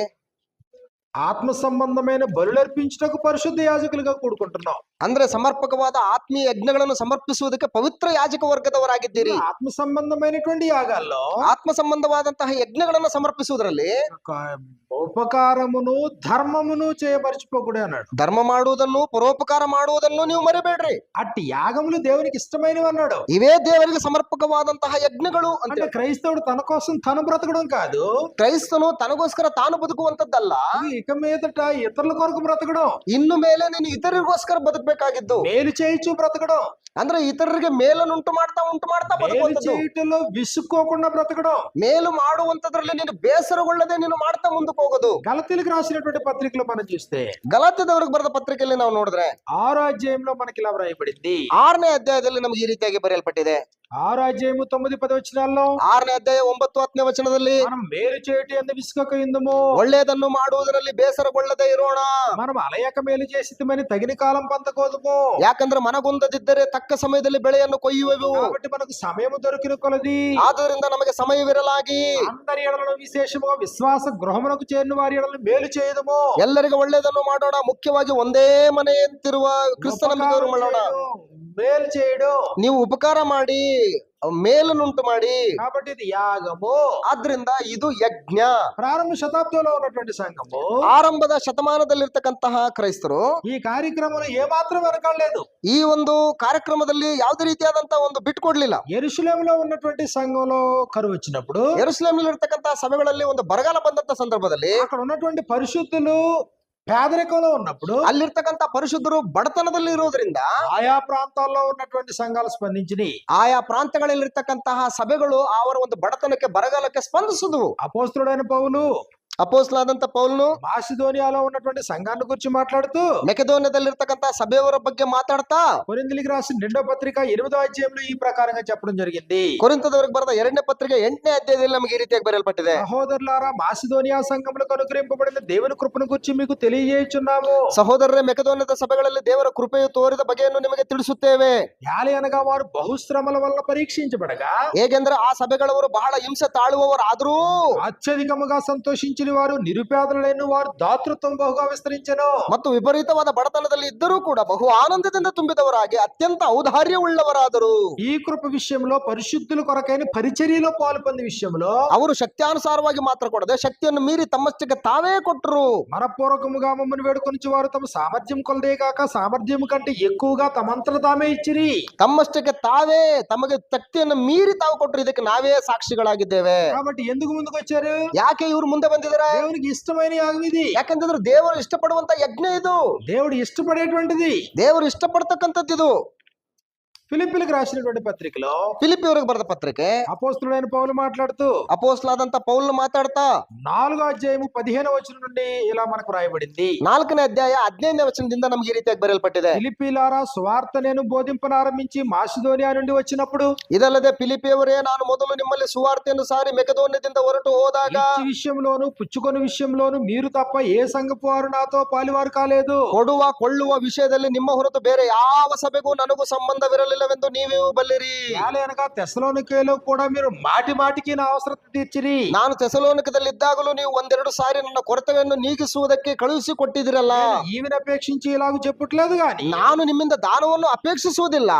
ఆత్మ సంబంధమైన బలులు అర్పించుటకు పరిశుద్ధ యాజకులుగా కూడుకుంటున్నాం. ಅಂದ್ರೆ ಸಮರ್ಪಕವಾದ ಆತ್ಮೀಯ ಯಜ್ಞಗಳನ್ನು ಸಮರ್ಪಿಸುವುದಕ್ಕೆ ಪವಿತ್ರ ಯಾಜಕ ವರ್ಗದವರಾಗಿದ್ದೀರಿ. ఆత్మ సంబంధమైనటువంటి యాగాల్లో ಆತ್ಮ ಸಂಬಂಧವಾದಂತಹ ಯಜ್ಞಗಳನ್ನು ಸಮರ್ಪಿಸುವುದರಲ್ಲಿ ఒక ఉపకారమును ధర్మమును చేయపరచిపోకూడదు అన్నాడు. ಧರ್ಮ ಮಾಡುವುದನ್ನು ಪರೋಪಕಾರ ಮಾಡುವುದನ್ನು ನೀವು ಮರೆಬೇಡ್ರಿ. అట్టి యాగములు దేవునికి ఇష్టమైనవి అన్నాడు. ಇವೇ ದೇವರಿಗೆ ಸಮರ್ಪಕವಾದಂತಹ ಯಜ್ಞಗಳು ಅಂತ. అంటే క్రైస్తవుడు తన కోసం తను బ్రతకడం కాదు, ಕ್ರೈಸ್ತನು ತನಗೋಸ್ಕರ ತಾನು ಬದುಕುವಂತದ್ದಲ್ಲ, ఇది ఇక మీదట ఇతరుల కొరకు బ్రతకడం, ಇನ್ನು ಮೇಲೆ ನೀನು ಇತರರಿಗೋಸ್ಕರ ಬದುಕಬೇಕಾಗಿದ್ದು. మేలు చేయించు బ్రతకడం, ಅಂದ್ರೆ ಇತರರಿಗೆ ಮೇಲನ್ನುಂಟು ಮಾಡ್ತಾ మేలు ಬದುಕುವಂತದ್ದು. చేయటంలో విసుక్కోకుండా బ్రతకడం. ಮೇಲು ಮಾಡುವಂತದ್ರಲ್ಲಿ ನೀನು ಬೇಸರಗೊಳ್ಳದೆ ನೀನು ಮಾಡ್ತಾ ಮುಂದಕ್ಕೆ ಹೋಗೋದು. గలతీలకు రాసినటువంటి పత్రికలో మనం చూస్తే ಗಲಾತ್ಯದವರಿಗೆ ಬರೆದ ಪತ್ರಿಕೆಯಲ್ಲಿ ನಾವು ನೋಡಿದ್ರೆ 6వ అధ్యాయంలో మనకి ఇలా వ్రాయబడింది. 6ನೇ ಅಧ್ಯಾಯದಲ್ಲಿ ನಮಗೆ ಈ ರೀತಿಯಾಗಿ ಬರೆಯಲ್ಪಟ್ಟಿದೆ. 6వ అధ్యాయము 9-10 వచనాల్లో, 6ನೇ ಅಧ್ಯಾಯ 9-10ನೇ ವಚನದಲ್ಲಿ మనం మేలు చేయటి అందు విసుకక ఇందుము, ಒಳ್ಳೆಯದನ್ನು ಮಾಡುವುದರಲ್ಲಿ ಬೇಸರಗೊಳ್ಳದೆ ಇರೋಣ. మనం అలయక మేలు చేసిమని తగిన కాలం పొందకోదుము. ಯಾಕಂದ್ರೆ ಮನಗುಂದದಿದ್ದರೆ ತಕ್ಕ ಸಮಯದಲ್ಲಿ ಬೆಳೆಯನ್ನು ಕೊಯ್ಯುವೆವು. కాబట్టి మనకు సమయము దొరికిన కొలది ಆದ್ದರಿಂದ ನಮಗೆ ಸಮಯವಿರಲಾಗಿ అందరి ఎడలను విశేషముగా విశ్వాస గృహమునకు చేరిన వారి ఎడలను మేలు చేయదము. ಎಲ್ಲರಿಗೂ ಒಳ್ಳೆಯದನ್ನು ಮಾಡೋಣ. ಮುಖ್ಯವಾಗಿ ಒಂದೇ ಮನೆಯಂತಿರುವ ಕ್ರಿಸ್ತ ನಂಬಿಕೆಯವರು ಮಾಡೋಣ. మేలు చేయడం. ನೀವು ಉಪಕಾರ ಮಾಡಿ ಮೇಲನ್ನುಂಟು ಮಾಡಿ. కాబట్టి ఇది యాగము. ಆದ್ರಿಂದ ಇದು ಯಜ್ಞ. ప్రారంభ శతాబ్దంలో ఉన్నటువంటి సంఘము, ಆರಂಭದ ಶತಮಾನದಲ್ಲಿರ್ತಕ್ಕಂತಹ ಕ್ರೈಸ್ತರು ఈ కార్యక్రమం ఏమాత్రం వెనకాడలేదు. ಈ ಒಂದು ಕಾರ್ಯಕ್ರಮದಲ್ಲಿ ಯಾವುದೇ ರೀತಿಯಾದಂತಹ ಒಂದು ಬಿಟ್ಕೊಡ್ಲಿಲ್ಲ. యెరూషలేములో ఉన్నటువంటి సంఘంలో కరువు వచ్చినప్పుడు, ಯೆರೂಸಲೇಮಿನಲ್ಲಿ ಇರ್ತಕ್ಕಂತಹ ಸಭೆಗಳಲ್ಲಿ ಒಂದು ಬರಗಾಲ ಬಂದಂತ ಸಂದರ್ಭದಲ್ಲಿ అక్కడ ఉన్నటువంటి పరిశుద్ధులు పేదరికంలో ఉన్నప్పుడు, ಅಲ್ಲಿರ್ತಕ್ಕಂಥ ಪರಿಶುದ್ಧರು ಬಡತನದಲ್ಲಿ ಇರೋದ್ರಿಂದ ఆయా ప్రాంతాల్లో ఉన్నటువంటి సంఘాలు స్పందించినాయి. ಆಯಾ ಪ್ರಾಂತಗಳಲ್ಲಿರ್ತಕ್ಕಂತಹ ಸಭೆಗಳು ಅವರ ಒಂದು ಬಡತನಕ್ಕೆ ಬರಗಾಲಕ್ಕೆ ಸ್ಪಂದಿಸಿದವು. అపోస్తలుడైన పౌలు ಅಪೊಸ್ತಲನಾದಂತ ಪೌಲನು మాసిదోనియాలో ఉన్నటువంటి సంఘాన్ని గురించి మాట్లాడుతూ, ಮೆಕೆದೋನ್ಯದಲ್ಲಿರ್ತಕ್ಕಂಥ ಸಭೆಯವರ ಬಗ್ಗೆ ಮಾತಾಡ್ತಾ కొరింథీయులకు రాసిన 2వ పత్రిక 8వ అధ్యాయంలో ఈ ప్రకారంగా చెప్పడం జరిగింది. ಕೊರಿಂಥದವರಿಗೆ ಬರೆದ 2ನೇ ಪತ್ರಿಕೆ 8ನೇ ಅಧ್ಯಾಯದಲ್ಲಿ ನಮಗೆ ಈ ರೀತಿಯಾಗಿ ಬರೆಯಲ್ಪಟ್ಟಿದೆ. సహోదరులారా, మాసిదోనియా సంఘములకు అనుగ్రహింపబడిన దేవుని కృపను గురించి మీకు తెలియజేయుచున్నాము. ಸಹೋದರರೇ, ಮೆಕೆದೋನ್ಯದ ಸಭೆಗಳಲ್ಲಿ ದೇವರ ಕೃಪೆಯು ತೋರಿದ ಬಗೆಯನ್ನು ನಿಮಗೆ ತಿಳಿಸುತ್ತೇವೆ. యాలి అనగా వారు బహుశ్రమల వల్ల పరీక్షించబడగా, ಹೇಗೆಂದ್ರೆ ಆ ಸಭೆಗಳವರು ಬಹಳ ಹಿಂಸೆ ತಾಳುವವರಾದರೂ అత్యధికముగా సంతోషించిన వారు, నిరుపేదలైన వారు దాతృత్వం బహుగా విస్తరించెను. ಮತ್ತು ವಿಪರೀತವಾದ ಬಡತನದಲ್ಲಿ ಇದ್ದರೂ ಕೂಡ ಬಹು ಆನಂದದಿಂದ ತುಂಬಿದವರಾಗಿ ಅತ್ಯಂತ ಔದಾರ್ಯವುಳ್ಳವರಾದರು. ఈ కృప విషయంలో పరిశుద్ధుల కొరకైన పరిచర్యలో పాల్పొందే విషయంలో ಅವರು ಶಕ್ತ್ಯಾನುಸಾರವಾಗಿ ಮಾತ್ರ ಕೊಡದೆ ಶಕ್ತಿಯನ್ನು ಮೀರಿ ತಮ್ಮಷ್ಟಕ್ಕೆ ತಾವೇ ಕೊಟ್ಟರು. మనపూర్వకముగా మమ్మల్ని వేడుకొనిచి వారు తమ సామర్థ్యం కొలదే కాక సామర్థ్యం కంటే ఎక్కువగా తమంతట తామే ఇచ్చిరి. ತಮ್ಮಷ್ಟಕ್ಕೆ ತಾವೇ ತಮಗೆ ಶಕ್ತಿಯನ್ನು ಮೀರಿ ತಾವು ಕೊಟ್ಟರು. ಇದಕ್ಕೆ ನಾವೇ ಸಾಕ್ಷಿಗಳಾಗಿದ್ದೇವೆ. కాబట్టి ఎందుకు ముందుకు వచ్చారు? ಯಾಕೆ ಇವರು ಮುಂದೆ ಬಂದಿದ್ದಾರೆ? దేవునికి ఇష్టమైన యాగం ఇది. ಯಾಕಂತಂದ್ರೆ ದೇವರು ಇಷ್ಟಪಡುವಂತ ಯಜ್ಞ ಇದು. దేవుడు ఇష్టపడేటువంటిది. ದೇವರು ಇಷ್ಟಪಡ್ತಕ್ಕಂಥದ್ದು ಇದು. ఫిలిప్పీలకు రాసినటువంటి పత్రికలో ಫಿಲಿಪ್ಪಿಯವರಿಗೆ ಬರೆದ ಪತ್ರಿಕೆ అపోస్తలుడైన పౌలు మాట్లాడుతూ, ಅಪೊಸ್ತಲನಾದಂತ ಪೌಲನು ಮಾತಾಡ್ತಾ 4వ అధ్యాయము 15వ వచనం నుండి ఇలా మనకు రాయబడింది. 4ನೇ ಅಧ್ಯಾಯ 15ನೇ ವಚನದಿಂದ ನಮಗೆ ಈ ರೀತಿಯಾಗಿ ಬರೆಯಲ್ಪಟ್ಟಿದೆ. ఫిలిప్పీలారా, సువార్త నేను బోధింపనారంభించి మాసిదోనియా నుండి వచ్చినప్పుడు, ಇದಲ್ಲದೆ ಫಿಲಿಪಿಯವರೇ, ನಾನು ಮೊದಲು ನಿಮ್ಮಲ್ಲಿ ಸುವಾರ್ತೆಯನ್ನು ಸಾರಿ ಮೆಕೆದೋನ್ಯದಿಂದ ಹೊರಟು ಹೋದಾಗ ఇచ్చి విషయంలోను పుచ్చుకొని విషయంలోను మీరు తప్ప ఏ సంఘపు వారు నాతో పాలివారు కాలేదు. ಕೊಡುವ ಕೊಳ್ಳುವ ವಿಷಯದಲ್ಲಿ ನಿಮ್ಮ ಹೊರತು ಬೇರೆ ಯಾವ ಸಭೆಗೂ ನನಗೂ ಸಂಬಂಧವಿರಲಿಲ್ಲವೆಂದು ನೀವೇ ಬಲ್ಲಿರಿ. అనగా తెస్సలోనికలో కూడా మీరు మాటి మాటికి నా అవసరం తీర్చిరి. ನಾನು ತೆಸಲೋನಿಕದಲ್ಲಿದ್ದಾಗಲೂ ನೀವು ಒಂದೆರಡು ಸಾರಿ ನನ್ನ ಕೊರತೆಯನ್ನು ನೀಗಿಸುವುದಕ್ಕೆ ಕಳುಹಿಸಿ ಕೊಟ್ಟಿದಿರಲ್ಲ. ఈవిని అపేక్షించి ఇలాగ చెప్పట్లేదు గాని, ನಾನು ನಿಮ್ಮಿಂದ ದಾನವನ್ನು ಅಪೇಕ್ಷಿಸುವುದಿಲ್ಲ,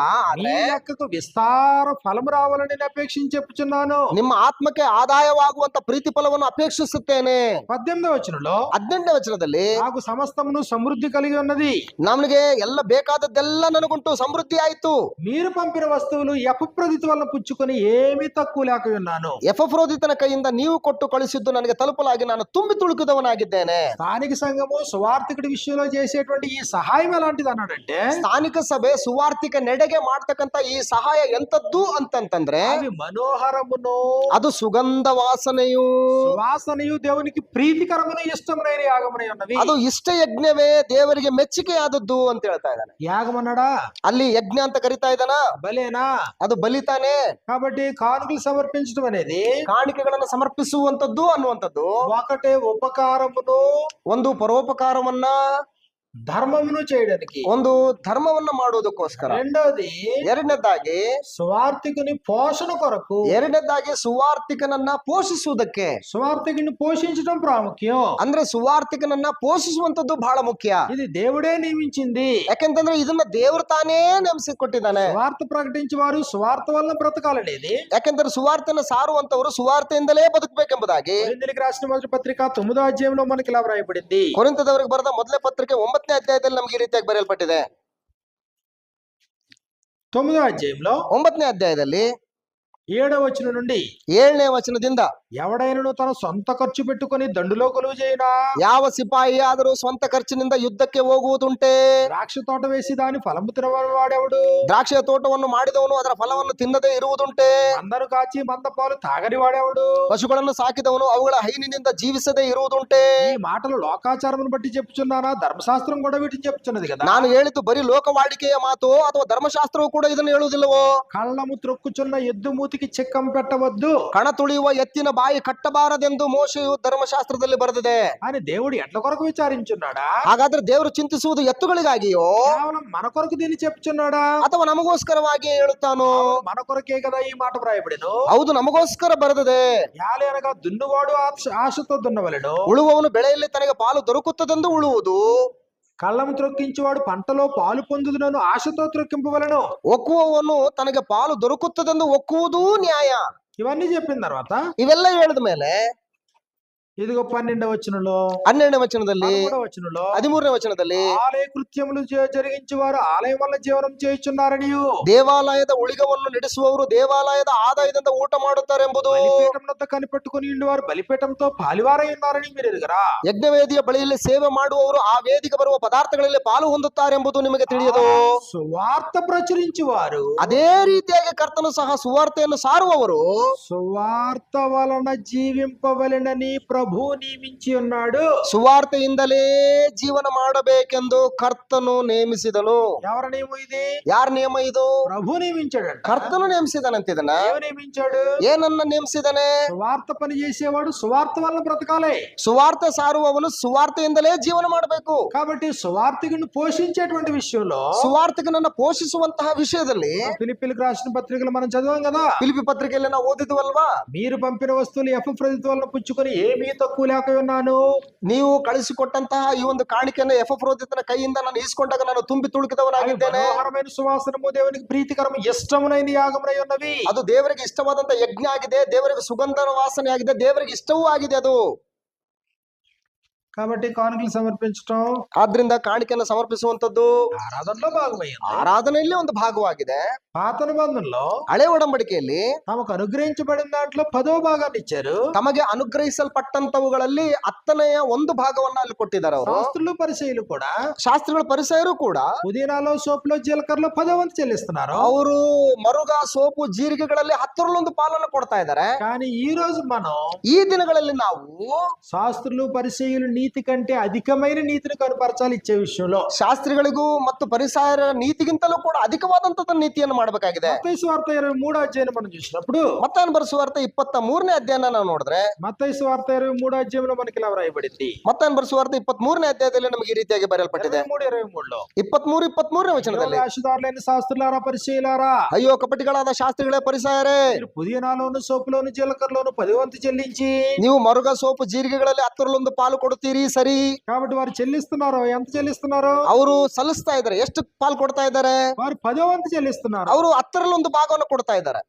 మీ లెక్కకు విస్తార ఫలము రావాలని నేను అపేక్షించి చెప్పుచున్నాను. ನಿಮ್ಮ ಆತ್ಮಕ್ಕೆ ಆದಾಯವಾಗುವಂತ ಪ್ರೀತಿ ಫಲವನ್ನು ಅಪೇಕ್ಷಿಸುತ್ತೇನೆ. 18వ వచనంలో, 18ನೇ ವಚನದಲ್ಲಿ నాకు సమస్తమును సమృద్ధి కలిగి ఉన్నది, ನಮಗೆ ಎಲ್ಲ ಬೇಕಾದದ್ದೆಲ್ಲ ನನಗುಂಟು, ಸಮೃದ್ಧಿ ಆಯ್ತು. మీరు పంపిన వస్తువులు ఎపఫ్రోదితు వలన పుచ్చుకొని ఏమీ తక్కువ లేక ఉన్నాను. ಎಫಫ್ರೋದಿತನ ಕೈಯಿಂದ ನೀವು ಕೊಟ್ಟು ಕಳಿಸಿದ್ದು ನನಗೆ ತಲುಪಲಾಗಿ ನಾನು ತುಂಬಿ ತುಳುಕಿದವನಾಗಿದ್ದೇನೆ. స్థానిక సంఘము సువార్థికుడి విషయంలో చేసేటువంటి ఈ సహాయం ఎలాంటిది అన్నాడంటే, ಸ್ಥಾನಿಕ ಸಭೆ ಸುವಾರ್ಥಿಕ ನೆಡೆಗೆ ಮಾಡ್ತಕ್ಕಂತ ಈ ಸಹಾಯ ಎಂತದ್ದು ಅಂತಂತಂದ್ರೆ అవి మనోహరమును ಅದು ಸುಗಂಧ ವಾಸನೆಯು, సువాసనయు దేవునికి ప్రీతికరమును ఇష్టమునైన యాగమునై ఉన్నవి. ಅದು ಇಷ್ಟ ಯಜ್ಞವೇ ದೇವರಿಗೆ ಮೆಚ್ಚುಗೆಯಾದದ್ದು ಅಂತ ಹೇಳ್ತಾ ಇದ್ದಾನೆ. యాగమన్నాడా? ಅಲ್ಲಿ ಯಜ್ಞ ಅಂತ ಕರಿತಾ ಇದ್ದಾನ, బలేనా? ಅದು ಬಲಿತಾನೆ. కాబట్టి కానుకలు సమర్పించడం అనేది ಕಾಣಿಕೆಗಳನ್ನು ಸಮರ್ಪಿಸುವಂತದ್ದು ಅನ್ನುವಂಥದ್ದು ఒకటే ఉపకారమును ಒಂದು ಪರೋಪಕಾರವನ್ನ, ధర్మమును చేయడానికి, ಒಂದು ధರ್ಮವನ್ನ ಮಾಡುವುದಕ್ಕೋಸ್ಕರ. రెండోది ಎರಡನೇದಾಗಿ సువార్థికుని పోషణ కొరకు, ಎರಡನೇದಾಗಿ ಸುವಾರ್ಥಿಕನನ್ನ ಪೋಷಿಸುವುದಕ್ಕೆ. సువార్థికుని పోషించడం ప్రాముఖ్యం. ಅಂದ್ರೆ ಸುವಾರ್ಥಿಕನನ್ನ ಪೋಷಿಸುವಂತದ್ದು ಬಹಳ ಮುಖ್ಯ. ఇది దేవుడే నియమించింది. ಯಾಕೆಂತಂದ್ರೆ ಇದನ್ನ ದೇವರು ತಾನೇ ನೇಮಿಸಿಕೊಟ್ಟಿದ್ದಾನೆ. సువార్త ప్రకటించే వారు సువార్త వల్ల బ్రతకాలనేది ಯಾಕೆಂದ್ರೆ ಸುವಾರ್ತೆಯನ್ನು ಸಾರುವಂತವರು ಸುವಾರ್ತೆಯಿಂದಲೇ ಬದುಕಬೇಕೆಂಬುದಾಗಿ కొరింథీయులకు రాసిన మొదటి పత్రిక 9వ అధ్యాయంలో మనకి ఇలా వ్రాయబడింది. ಕೊರಿಂಥದವರಿಗೆ ಬರೆದ ಮೊದಲನೇ ಪತ್ರಿಕೆ 9ನೇ ಅಧ್ಯಾಯದಲ್ಲಿ ನಮ್ಗೆ ಈ ರೀತಿಯಾಗಿ ಬರೆಯಲ್ಪಟ್ಟಿದೆ. 9వ అధ్యాయంలో 9ನೇ ಅಧ್ಯಾಯದಲ್ಲಿ 7వ వచనం నుండి 7ನೇ ವಚನದಿಂದ ఎవడైనను తన సొంత ఖర్చు పెట్టుకొని దండులో కొలువు చేయనా, ಯಾವ ಸಿಪಾಯಿ ಆದರೂ ಸ್ವಂತ ಖರ್ಚಿನಿಂದ ಯುದ್ಧಕ್ಕೆ ಹೋಗುವುದುಂಟೆ, ద్రాక్ష తోట వేసి దాని ఫలము తినవాడెవడు, ದ್ರಾಕ್ಷಿಯ ತೋಟವನ್ನು ಮಾಡಿದವನು ಅದರ ಫಲವನ್ನು ತಿನ್ನದೇ ಇರುವುದುಂಟೆ, అందరు కాచి మంద పాలు తాగని వాడెవడు, ಪಶುಗಳನ್ನು ಸಾಕಿದವನು ಅವುಗಳ ಹೈನಿನಿಂದ ಜೀವಿಸದೇ ಇರುವುದುಂಟೆ. ఈ మాటలు లోకాచారమును బట్టి చెప్పుచున్నానా, ధర్మశాస్త్రం కూడా వీటిని చెప్తున్నది కదా. ನಾನು ಹೇಳಿದ್ದು ಬರೀ ಲೋಕವಾಡಿಕೆಯ ಮಾತು ಅಥವಾ ಧರ್ಮಶಾಸ್ತ್ರವು ಕೂಡ ಇದನ್ನು ಹೇಳುವುದಿಲ್ಲವೋ? కళ్ళము త్రొక్కుచున్న ఎద్దు మూతికి చిక్కం పెట్టవద్దు ಕಣ ತುಳಿಯುವ ಎತ್ತಿನ ಬಾಯಿ ಕಟ್ಟಬಾರದೆಂದು ಮೋಶೆಯು ಧರ್ಮಶಾಸ್ತ್ರದಲ್ಲಿ ಬರೆದಿದೆ. అని దేవుడు ఎట్ల కొరకు విచారించున్నాడా? ಹಾಗಾದ್ರೆ ದೇವರು ಚಿಂತಿಸುವುದು ಎತ್ತುಗಳಿಗಾಗಿಯೋ కేవలం మన కొరకు దీన్ని చెప్తున్నాడా? ಅಥವಾ ನಮಗೋಸ್ಕರವಾಗಿ ಹೇಳುತ್ತಾನೋ? మన కొరకే కదా ఈ మాట వ్రాయబడిను. ಹೌದು, ನಮಗೋಸ್ಕರ ಬರೆದಿದೆ. యాలి అనగా దున్నువాడు ఆశతో దున్నవలెను, ಉಳುವವನು ಬೆಳೆಯಲ್ಲಿ ತನಗೆ ಪಾಲು ದೊರಕುತ್ತದೆಂದು ಉಳುವುದು, కళ్ళము త్రొక్కించేవాడు పంటలో పాలు పొందుదునను ఆశతో త్రొక్కింపవలను. ಒಕ್ಕುವವನು ತನಗೆ ಪಾಲು ದೊರಕುತ್ತದೆಂದು ಒಕ್ಕುವುದೂ ನ್ಯಾಯ. ఇవన్నీ చెప్పిన తర్వాత ಇವೆಲ್ಲ ಹೇಳಿದ ಮೇಲೆ ఇదిగో 12వ వచనంలో 12ನೇ ವಚನದಲ್ಲಿ 13వ వచనంలో 13ನೇ ವಚನದಲ್ಲಿ ఆలయ కృత్యములు జరిగించి వారు ఆలయం వల్ల జీవనం చేయుచున్నారనియు, ದೇವಾಲಯದ ಉಳಿಗವನ್ನು ನಡೆಸುವವರು ದೇವಾಲಯದ ಆದಾಯದಿಂದ ಊಟ ಮಾಡುತ್ತಾರೆಂಬುದು, బలిపీఠమునొద్ద కనిపెట్టుకుని వారు బలిపీఠంతో పాలివారై ఉన్నారని మీరు ఎరుగరా? ಯಜ್ಞವೇದಿಯ ಬಳಿಯಲ್ಲಿ ಸೇವೆ ಮಾಡುವವರು ಆ ವೇದಿಗೆ ಬರುವ ಪದಾರ್ಥಗಳಲ್ಲಿ ಪಾಲು ಹೊಂದುತ್ತಾರೆಂಬುದು ನಿಮಗೆ ತಿಳಿಯದು. సువార్త ప్రచురించి వారు, ಅದೇ ರೀತಿಯಾಗಿ ಕರ್ತನು ಸಹ ಸುವಾರ್ತೆಯನ್ನು ಸಾರುವವರು సువార్త వలన జీవింపవలెనని ప్రభు నియమించి ఉన్నాడు. ಸುವಾರ್ತೆಯಿಂದಲೇ ಜೀವನ ಮಾಡಬೇಕೆಂದು ಕರ್ತನು ನೇಮಿಸಿದನು. ఎవరి నియమం ఇది? ಯಾರ ನಿಯಮ ಇದು? ప్రభు నియమించాడు. ಕರ್ತನು ನೇಮಿಸಿದನಂತ ಇದನ್ನ. ఏమి నియమించాడు? ಏನನ್ನ ನೇಮಿಸಿದನೆ? సువార్త పని చేసేవాడు సువార్త వల్ల బ్రతకాలి. ಸುವಾರ್ತೆ ಸಾರುವವನು ಸುವಾರ್ತೆಯಿಂದಲೇ ಜೀವನ ಮಾಡಬೇಕು. కాబట్టి సువార్తికుని పోషించేటువంటి విషయంలో ಸುವಾರ್ತಿಕನನ್ನ ಪೋಷಿಸುವಂತಹ ವಿಷಯದಲ್ಲಿ ఫిలిప్పీయులకు రాసిన పత్రికలు మనం చదివాం కదా. ಫಿಲಿಪಿ ಪತ್ರಿಕೆಯಲ್ಲಿ ನಾವು ಓದಿದ್ವಲ್ವಾ? మీరు పంపిన వస్తువులు ఎపఫ్రోదితు వలన పుచ్చుకొని ఏమీ తక్కువ లేక ఉన్నాను. ನೀವು ಕಳಿಸಿಕೊಟ್ಟಂತಹ ಈ ಒಂದು ಕಾಣಿಕೆಯನ್ನು ಎಪಫ್ರೋದಿತನ ಕೈಯಿಂದ ನಾನು ಈಸ್ಕೊಂಡಾಗ ನಾನು ತುಂಬಿ ತುಳುಕಿದವನಾಗಿದ್ದೇನೆ. మనోహరమైన సువాసనము దేవునికి ప్రీతికరము ఇష్టమునైన యాగమునై ఉన్నవి. ಅದು ದೇವರಿಗೆ ಇಷ್ಟವಾದಂತ ಯಜ್ಞ ಆಗಿದೆ, ದೇವರಿಗೆ ಸುಗಂಧ ವಾಸನೆ ಆಗಿದೆ, ದೇವರಿಗೆ ಇಷ್ಟವೂ ಆಗಿದೆ ಅದು. కాబట్టి కానుకలు సమర్పించడం ಆದ್ರಿಂದ ಕಾಣಿಕೆಯನ್ನು ಸಮರ್ಪಿಸುವಂತದ್ದು ఆరాధనలో భాగమైంది. ಆರಾಧನೆಯಲ್ಲಿ ಒಂದು ಭಾಗವಾಗಿದೆ. పాత నిబంధనలో ಹಳೆ ಒಡಂಬಡಿಕೆಯಲ್ಲಿ తమకు అనుగ్రహించబడిన దాంట్లో 10వ భాగాన్ని ఇచ్చారు. ತಮಗೆ ಅನುಗ್ರಹಿಸಲ್ಪಟ್ಟಂತವುಗಳಲ್ಲಿ 10ನೇ ಒಂದು ಭಾಗವನ್ನ ಅಲ್ಲಿ ಕೊಟ್ಟಿದ್ದಾರೆ ಅವರು. శాస్త్రులు పరిచయులు కూడా ಶಾಸ್ತ್ರಿಗಳ ಪರಿಸಯರು ಕೂಡ పుదీనాలో సోపులో జీలకర్రలో 10వ వంతు చెల్లిస్తున్నారు. ಅವರು ಮರುಗ, ಸೋಪು, ಜೀರಿಗೆಗಳಲ್ಲಿ 10ರಲ್ಲಿ ಪಾಲನ್ನು ಕೊಡ್ತಾ ಇದ್ದಾರೆ. కానీ ఈ రోజు మనం ಈ ದಿನಗಳಲ್ಲಿ ನಾವು శాస్త్రులు పరిచయులు నీతి కంటే అధికమైన నీతిని కనపరచాలి ఇచ్చే విషయంలో. ಶಾಸ್ತ್ರಿಗಳಿಗೂ ಮತ್ತು ಪರಿಸರ ನೀತಿಗಿಂತಲೂ ಕೂಡ ಅಧಿಕವಾದಂತಹ ನೀತಿಯನ್ನು ಮಾಡಬೇಕಾಗಿದೆ. మత్తయి సువార్త 23వ అధ్యాయం మనం చూసినప్పుడు ಮತ್ತಾಯನ ಬರೆಸುವಾರ್ತೆ 23ನೇ ಅಧ್ಯಾಯನ ನಾವು ನೋಡಿದ್ರೆ మత్తయి సువార్త 23వ అధ్యాయంలో మనకి ఇలా వ్రాయబడింది. ಮತ್ತಾಯನ ಬರೆಸುವಾರ್ತೆ 23ನೇ ಅಧ್ಯಾಯದಲ್ಲಿ ನಮಗೆ ಈ ರೀತಿಯಾಗಿ ಬರೆಯಲ್ಪಟ್ಟಿದೆ. 23:23లో 23ನೇ ವಚನದಲ್ಲಿ, వేషధారులైన శాస్త్రులారా పరిచయులారా, ಅಯ್ಯೋ ಕಪಟಿಗಳಾದ ಶಾಸ್ತ್ರಿಗಳೇ ಪರಿಸಯರೇ, మీరు పుదీనాలోను సోపులోను జీలకర్రలోను 10వ వంతు చెల్లించి ನೀವು ಮರುಗ, ಸೋಪು, ಜೀರಿಗೆಗಳಲ್ಲಿ 10ರಲ್ಲೊಂದು ಪಾಲು ಕೊಡುತ್ತೀರಿ, ಸರಿ. కాబట్టి వారు చెల్లిస్తున్నారు. ఎంత చెల్లిస్తున్నారు? ಅವರು ಸಲ್ಲಿಸ್ತಾ ಇದ್ದಾರೆ. ಎಷ್ಟು ಪಾಲು ಕೊಡ್ತಾ ಇದ್ದಾರೆ? వారు 10వ వంతు చెల్లిస్తున్నారు. ಅವರು 10ರಲ್ಲೊಂದು ಭಾಗವನ್ನು ಕೊಡ್ತಾ ಇದ್ದಾರೆ.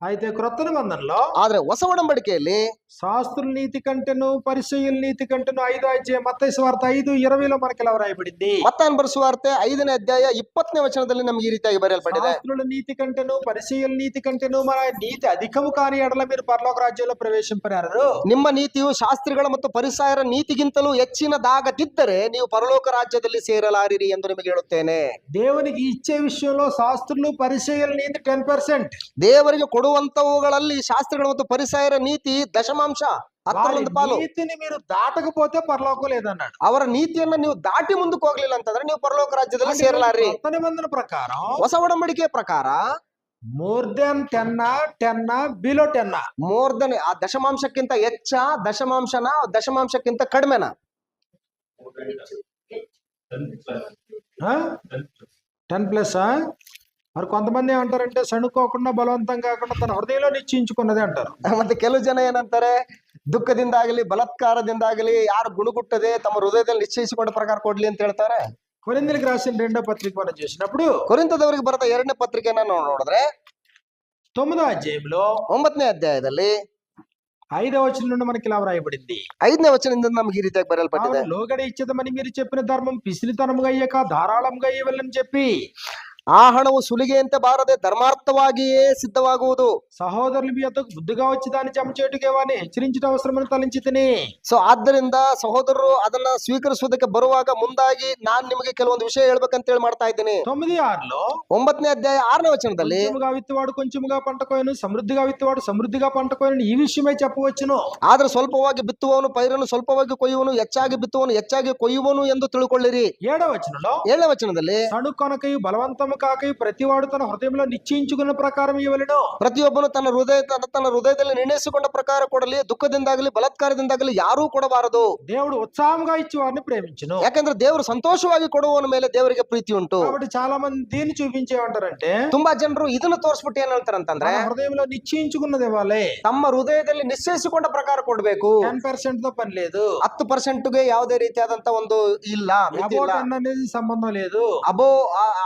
అయితే క్రొత్త నిబంధనలో ಆದ್ರೆ ಹೊಸ ಒಡಂಬಡಿಕೆಯಲ್ಲಿ శాస్త్రుల నీతి కంటేను పరిసయ్యుల నీతి కంటేను 5వ అధ్యాయం మత్తయి సువార్త 5:20లో మనకి ఇలా రాయబడింది. ಮತ್ತಾಯನ ಬರೆಸುವಾರ್ತೆ 5ನೇ ಅಧ್ಯಾಯ 20ನೇ ವಚನದಲ್ಲಿ ನಮಗೆ ಈ ರೀತಿಯಾಗಿ ಬರೆಯಲ್ಪಟ್ಟಿದೆ. శాస్త్రుల నీతి కంటేను పరిసయ్యుల నీతి కంటేను మన నీతి అధికము కాని ఎడల మీరు పరలోక రాజ్యంలో ప్రవేశింపరారు. ನಿಮ್ಮ ನೀತಿಯು ಶಾಸ್ತ್ರಿಗಳ ಮತ್ತು ಪರಿಸಾಯರ ನೀತಿಗಿಂತಲೂ ಹೆಚ್ಚಿನದಾಗದಿದ್ದರೆ ನೀವು ಪರಲೋಕ ರಾಜ್ಯದಲ್ಲಿ ಸೇರಲಾರಿರಿ ಎಂದು ನಿಮಗೆ ಹೇಳುತ್ತೇನೆ. దేవునికి ఇచ్చే విషయంలో శాస్త్రులు పరిసయ్యుల నీతి 10%. ದೇವರಿಗೆ ಕೊಡುವಂತವುಗಳಲ್ಲಿ ಶಾಸ್ತ್ರಿಗಳ ಮತ್ತು ಪರಿಸಾಯರ ನೀತಿ ದಶಮಾಂಶ 10 ಪಾಲು. నీతిని మీరు దాటకపోతే పరలోకం లేదన్నాడు. ಅವರ ನೀತಿಯನ್ನ ನೀವು ದಾಟಿ ಮುಂದಕ್ಕೆ ಹೋಗ್ಲಿಲ್ಲ ಅಂತಂದ್ರೆ ನೀವು ಪರಲೋಕ ರಾಜ್ಯದಲ್ಲಿ ಸೇರಲಾರಿ. కొత్త నిబంధన ప్రకారం ಹೊಸ ಒಡಂಬಡಿಕೆಯ ಪ್ರಕಾರ more than 10 below 10. More than ಆ ದಶಮಾಂಶಕ್ಕಿಂತ ಹೆಚ್ಚ, ದಶಮಾಂಶಕ್ಕಿಂತ ಕಡಿಮೆನಾ? 10+. మరి కొంతమంది ఏమంటారంటే సణుకోకుండా బలవంతం కాకుండా తన హృదయంలో నిశ్చయించుకున్నది అంటారు. ಮತ್ತೆ ಕೆಲವು ಜನ ಏನಂತಾರೆ, ದುಃಖದಿಂದಾಗಲಿ ಬಲಾತ್ಕಾರದಿಂದಾಗಲಿ ಯಾರು ಗುಣಗುಟ್ಟದೆ ತಮ್ಮ ಹೃದಯದಲ್ಲಿ ನಿಶ್ಚಯಿಸಿಕೊಂಡ ಪ್ರಕಾರ ಕೊಡ್ಲಿ ಅಂತ ಹೇಳ್ತಾರೆ. కొరింథీయులకు రాసిన 2వ పత్రిక మనం చూసినప్పుడు ಕೊರಿಂಥದವರಿಗೆ ಬರೆದ 2ನೇ ಪತ್ರಿಕೆಯನ್ನ ನೋಡಿದ್ರೆ 9వ అధ్యాయంలో 9ನೇ ಅಧ್ಯಾಯದಲ್ಲಿ 5వ వచనం నుండి మనకి ఇలా రాయబడింది. 5ನೇ వచನದಿಂದ నಮಗೆ ఈ ರೀತಿಯಾಗಿ ಬರೆಯಲ್ಪಟ್ಟಿದೆ. లోగడ ఇచ్చేదమని మీరు చెప్పిన ధర్మం పిసినితనముగా అయ్యాక ధారాళంగా ఇవ్వాలని చెప్పి ಆ ಹಣವು ಸುಲಿಗೆಯಂತೆ ಬಾರದೆ ಧರ್ಮಾರ್ಥವಾಗಿಯೇ ಸಿದ್ಧವಾಗುವುದು. సహోదరులు మీ యొద్దకు బుద్ధిగా వచ్చి దాన్ని జమ చేయుటకే వారిని హెచ్చరించడం అవసరమని తలంచి తిని. ಸೊ ಆದ್ದರಿಂದ ಸಹೋದರರು ಅದನ್ನ ಸ್ವೀಕರಿಸುವುದಕ್ಕೆ ಬರುವಾಗ ಮುಂದಾಗಿ ನಾನ್ ನಿಮಗೆ ಕೆಲವೊಂದು ವಿಷಯ ಹೇಳ್ಬೇಕಂತ ಹೇಳಿ ಮಾಡ್ತಾ ಇದ್ದೀನಿ. 9:6లో 9ನೇ ಅಧ್ಯಾಯ 6ನೇ ವಚನದಲ್ಲಿ కొంచెముగా విత్తువాడు కొంచెముగా పంట కోయను, సమృద్ధిగా విత్తువాడు సమృద్ధిగా పంట కోయను ఈ విషయమై చెప్పవచ్చును. ಆದ್ರೆ ಸ್ವಲ್ಪವಾಗಿ ಬಿತ್ತುವವನು ಪೈರನ್ನು ಸ್ವಲ್ಪವಾಗಿ ಕೊಯ್ಯುವನು, ಹೆಚ್ಚಾಗಿ ಬಿತ್ತುವವನು ಹೆಚ್ಚಾಗಿ ಕೊಯ್ಯುವನು ಎಂದು ತಿಳ್ಕೊಳ್ಳಿರಿ. 7వ వచనంలో 7ನೇ ವಚನದಲ್ಲಿ సణుకొనకయు బలవంతము కాకయు ప్రతివాడు తన హృదయంలో నిశ్చయించుకున్న ప్రకారం ఇవ్వలేను. ಪ್ರತಿಯೊಬ್ಬನು ತನ್ನ ಹೃದಯದಲ್ಲಿ ನಿರ್ಣಯಿಸಿಕೊಂಡ ಪ್ರಕಾರ ಕೊಡಲಿ, ದುಃಖದಿಂದಾಗಲಿ ಬಲಾತ್ಕಾರದಿಂದಾಗಲಿ ಯಾರೂ ಕೊಡಬಾರದು. దేవుడు ఉత్సాహంగా ఇచ్చి వారిని ప్రేమించును. ಯಾಕಂದ್ರೆ ದೇವರು ಸಂತೋಷವಾಗಿ ಕೊಡುವವನ ಮೇಲೆ ದೇವರಿಗೆ ಪ್ರೀತಿ ಉಂಟು. కాబట్టి చాలా మంది దీన్ని చూపించేమంటారంటే ತುಂಬಾ ಜನರು ಇದನ್ನ ತೋರಿಸ್ಬಿಟ್ಟು ಏನ್ ಹೇಳ್ತಾರಂತಂದ್ರೆ, మన హృదయంలో నిశ్చయించుకున్నది ఇవ్వాలి, ತಮ್ಮ ಹೃದಯದಲ್ಲಿ ನಿಶ್ಚಯಿಸಿಕೊಂಡ ಪ್ರಕಾರ ಕೊಡ್ಬೇಕು, 10% తో పని లేదు, 10%ಗೆ ಯಾವುದೇ ರೀತಿಯಾದಂತ ಒಂದು ಇಲ್ಲ, ಮಿತಿ ಇಲ್ಲ. 10 అనేది సంబంధం లేదు, ಅಬೋ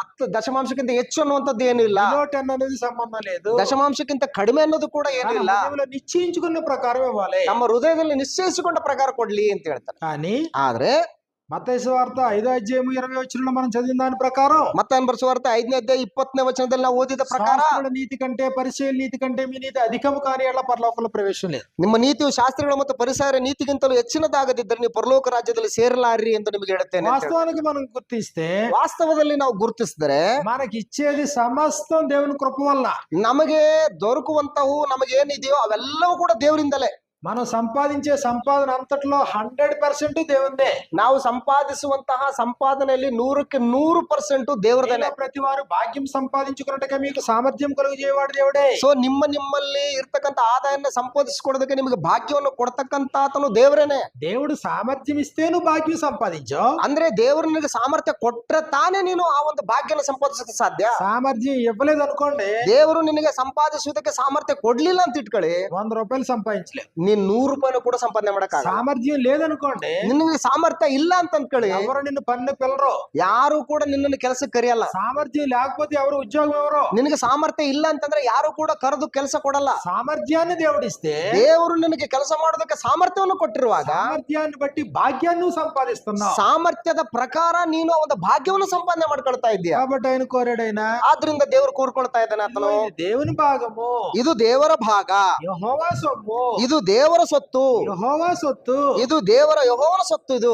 10 ದಶಮಾಂಶಕ್ಕಿಂತ ಹೆಚ್ಚು ಅನ್ನುವಂಥದ್ದು ಏನು ಇಲ್ಲ, 10 అనేది సంబంధం లేదు, ದಶಮಾಂಶಕ್ಕಿಂತ ಕಡಿಮೆ ಅನ್ನೋದು ಕೂಡ ಏನಿಲ್ಲ. హృదయంలో నిశ్చయించుకున్న ప్రకారం ఇవ్వాలి, ನಮ್ಮ ಹೃದಯದಲ್ಲಿ ನಿಶ್ಚಯಿಸಿಕೊಂಡ ಪ್ರಕಾರ ಕೊಡ್ಲಿ ಅಂತ ಹೇಳ್ತಾರೆ. కానీ ಆದ್ರೆ మత్తయి సువార్త 5వ అధ్యాయం 20వ వచనంలో మనం చదివిన దాని ప్రకారం ಮತ್ತಾಯನ ಬರೆಸುವಾರ್ತೆ 5ನೇ ಅಧ್ಯಾಯ 20ನೇ ವಚನದಲ್ಲಿ ನಾವು ಓದಿದ ಪ್ರಕಾರ శాస్త్రుల నీతి కంటే పరిసయ్యుల నీతి కంటే మీ నీతి అధికము కాని ఎడల పరలోకంలో ప్రవేశం లేదు. ನಿಮ್ಮ ನೀತಿಯು ಶಾಸ್ತ್ರಿಗಳ ಮತ್ತು ಪರಿಸರ ನೀತಿಗಿಂತಲೂ ಹೆಚ್ಚಿನದಾಗದಿದ್ದರೆ ನೀವು ಪರಲೋಕ ರಾಜ್ಯದಲ್ಲಿ ಸೇರಲಾರಿ ಎಂದು ನಿಮಗೆ ಹೇಳುತ್ತೇನೆ ಅಂತ ಹೇಳ್ತಾರೆ. వాస్తవానికి మనం గుర్తిస్తే ವಾಸ್ತವದಲ್ಲಿ ನಾವು ಗುರುತಿಸಿದರೆ మనకి ఇచ్చేది సమస్తం దేవుని కృప వల్ల. ನಮಗೆ ದೊರಕುವಂತವು ನಮಗೇನಿದೆಯೋ ಅವೆಲ್ಲವೂ ಕೂಡ ದೇವರಿಂದಲೇ. మనం సంపాదించే సంపాదన అంతట్లో 100% దేవుందే. ನಾವು ಸಂಪಾದಿಸುವಂತಹ ಸಂಪಾದನೆಯಲ್ಲಿ 100% ದೇವರದೇನೆ. ప్రతి వారు భాగ్యం సంపాదించుకున్నట్టుగా మీకు సామర్థ్యం కలుగజేయవాడు దేవుడే. ಸೊ ನಿಮ್ಮಲ್ಲಿ ಇರ್ತಕ್ಕಂಥ ಆದಾಯನ ಸಂಪಾದಿಸಿಕೊಳ್ಳೋದಕ್ಕೆ ನಿಮಗೆ ಭಾಗ್ಯವನ್ನು ಕೊಡ್ತಕ್ಕಂತ ಆತನು ದೇವರೇನೆ. దేవుడు సామర్థ్యం ఇస్తే నువ్వు భాగ్యం సంపాదించావు. ಅಂದ್ರೆ ದೇವರು ನಿನಗೆ ಸಾಮರ್ಥ್ಯ ಕೊಟ್ರೆ ತಾನೇ ನೀನು ಆ ಒಂದು ಭಾಗ್ಯನ ಸಂಪಾದಿಸಕ್ಕೆ ಸಾಧ್ಯ. సామర్థ్యం ఇవ్వలేదు అనుకోండి, ದೇವರು ನಿನಗೆ ಸಂಪಾದಿಸುವುದಕ್ಕೆ ಸಾಮರ್ಥ್ಯ ಕೊಡ್ಲಿಲ್ಲ ಅಂತ ಇಟ್ಕೊಳ್ಳಿ, 100 రూపాయలు సంపాదించలేవు. ನೀನ್ 100 ರೂಪಾಯಿನೂ ಕೂಡ ಸಂಪಾದನೆ ಮಾಡಕ್ಕಾಗಲ್ಲ. సామర్థ్యం లేదనుకోండి, ನಿನಗೆ ಸಾಮರ್ಥ್ಯ ಇಲ್ಲ ಅಂತ ಅಂದ್ಕೊಳ್ಳಿ, ఎవరు నిన్ను పన్ను పిల్లరు, ಯಾರು ಕೂಡ ನಿನ್ನನ್ನು ಕೆಲಸಕ್ಕೆ ಕರೆಯಲ್ಲ. సామర్థ్యం లేకపోతే ఎవరు ఉద్యోగం ఎవరు. ನಿನಗೆ ಸಾಮರ್ಥ್ಯ ಇಲ್ಲ ಅಂತಂದ್ರೆ ಯಾರು ಕೂಡ ಕರೆದು ಕೆಲಸ ಕೊಡಲ್ಲ. సామర్థ్యాన్ని దేవుడిస్తే, ದೇವರು ನಿನಗೆ ಕೆಲಸ ಮಾಡೋದಕ್ಕೆ ಸಾಮರ್ಥ್ಯವನ್ನು ಕೊಟ್ಟಿರುವಾಗ సామర్థ్యాన్ని బట్టి భాగ్యాన్ని నువ్వు సంపాదిస్తున్నావు. ಸಾಮರ್ಥ್ಯದ ಪ್ರಕಾರ ನೀನು ಒಂದು ಭಾಗ್ಯವನ್ನು ಸಂಪಾದನೆ ಮಾಡ್ಕೊಳ್ತಾ ಇದ್ದೀಯ. కాబట్టి ఆయన కోరాడైనా, ಆದ್ರಿಂದ ದೇವರು ಕೋರ್ಕೊಳ್ತಾ ಇದ್ದಾನೆ ಆತನು. ఇది దేవుని భాగము, ಇದು ದೇವರ ಭಾಗ, యెహోవా సొమ్ము, ಇದು ದೇವರ ಸೊತ್ತು, యెహోవా సొత్తు. ಇದು ಯೆಹೋವನ ಸೊತ್ತು. ಇದು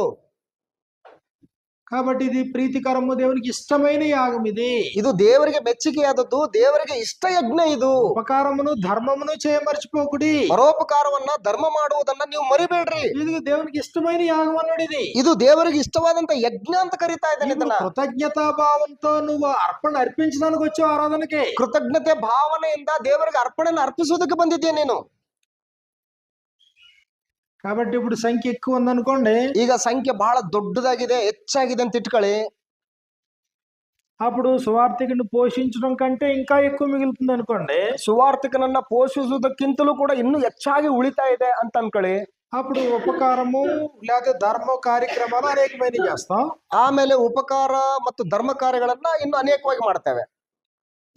కాబట్టి ఇది ప్రీతికరము, దేవునికి ఇష్టమైన యాగం. ఇది ದೇವರಿಗೆ ಮೆಚ್ಚುಗೆಯಾದದ್ದು, ದೇವರಿಗೆ ಇಷ್ಟ ಯಜ್ಞ. ಇದು ఉపకారమును ధర్మమును చేయ మర్చిపోకుడి. ಪರೋಪಕಾರವನ್ನ ಧರ್ಮ ಮಾಡುವುದನ್ನ ನೀವು ಮರಿಬೇಡ್ರಿ. ఇది దేవునికి ఇష్టమైన యాగం అన్నాడు. ಇದು ದೇವರಿಗೆ ಇಷ್ಟವಾದಂತ ಯಜ್ಞ ಅಂತ ಕರೀತಾ ಇದ್ದಾನೆ ಇದನ್ನ. కృతజ్ఞతా భావంతో నువ్వు అర్పణ అర్పించడానికి వచ్చావు ఆరాధనకి. ಕೃತಜ್ಞತೆ ಭಾವನೆಯಿಂದ ದೇವರಿಗೆ ಅರ್ಪಣೆಯನ್ನು ಅರ್ಪಿಸುವುದಕ್ಕೆ ಬಂದಿದ್ದೀಯ ನೀನು. కాబట్టి ఇప్పుడు సంఖ్య ఎక్కువ ఉందనుకోండి, ಈಗ ಸಂಖ್ಯೆ ಬಹಳ ದೊಡ್ಡದಾಗಿದೆ, ಹೆಚ್ಚಾಗಿದೆ ಅಂತ ಇಟ್ಕೊಳ್ಳಿ, అప్పుడు సువార్థికుని పోషించడం కంటే ఇంకా ఎక్కువ మిగులుతుంది అనుకోండి. ಸುವಾರ್ಥಿಕನನ್ನ ಪೋಷಿಸುವುದಕ್ಕಿಂತಲೂ ಕೂಡ ಇನ್ನೂ ಹೆಚ್ಚಾಗಿ ಉಳಿತಾ ಇದೆ ಅಂತ ಅನ್ಕೊಳ್ಳಿ. అప్పుడు ఉపకారము లేదా ధర్మ కార్యక్రమాలు అనేకమైన చేస్తాం. ಆಮೇಲೆ ಉಪಕಾರ ಮತ್ತು ಧರ್ಮ ಕಾರ್ಯಗಳನ್ನ ಇನ್ನು ಅನೇಕವಾಗಿ ಮಾಡ್ತೇವೆ.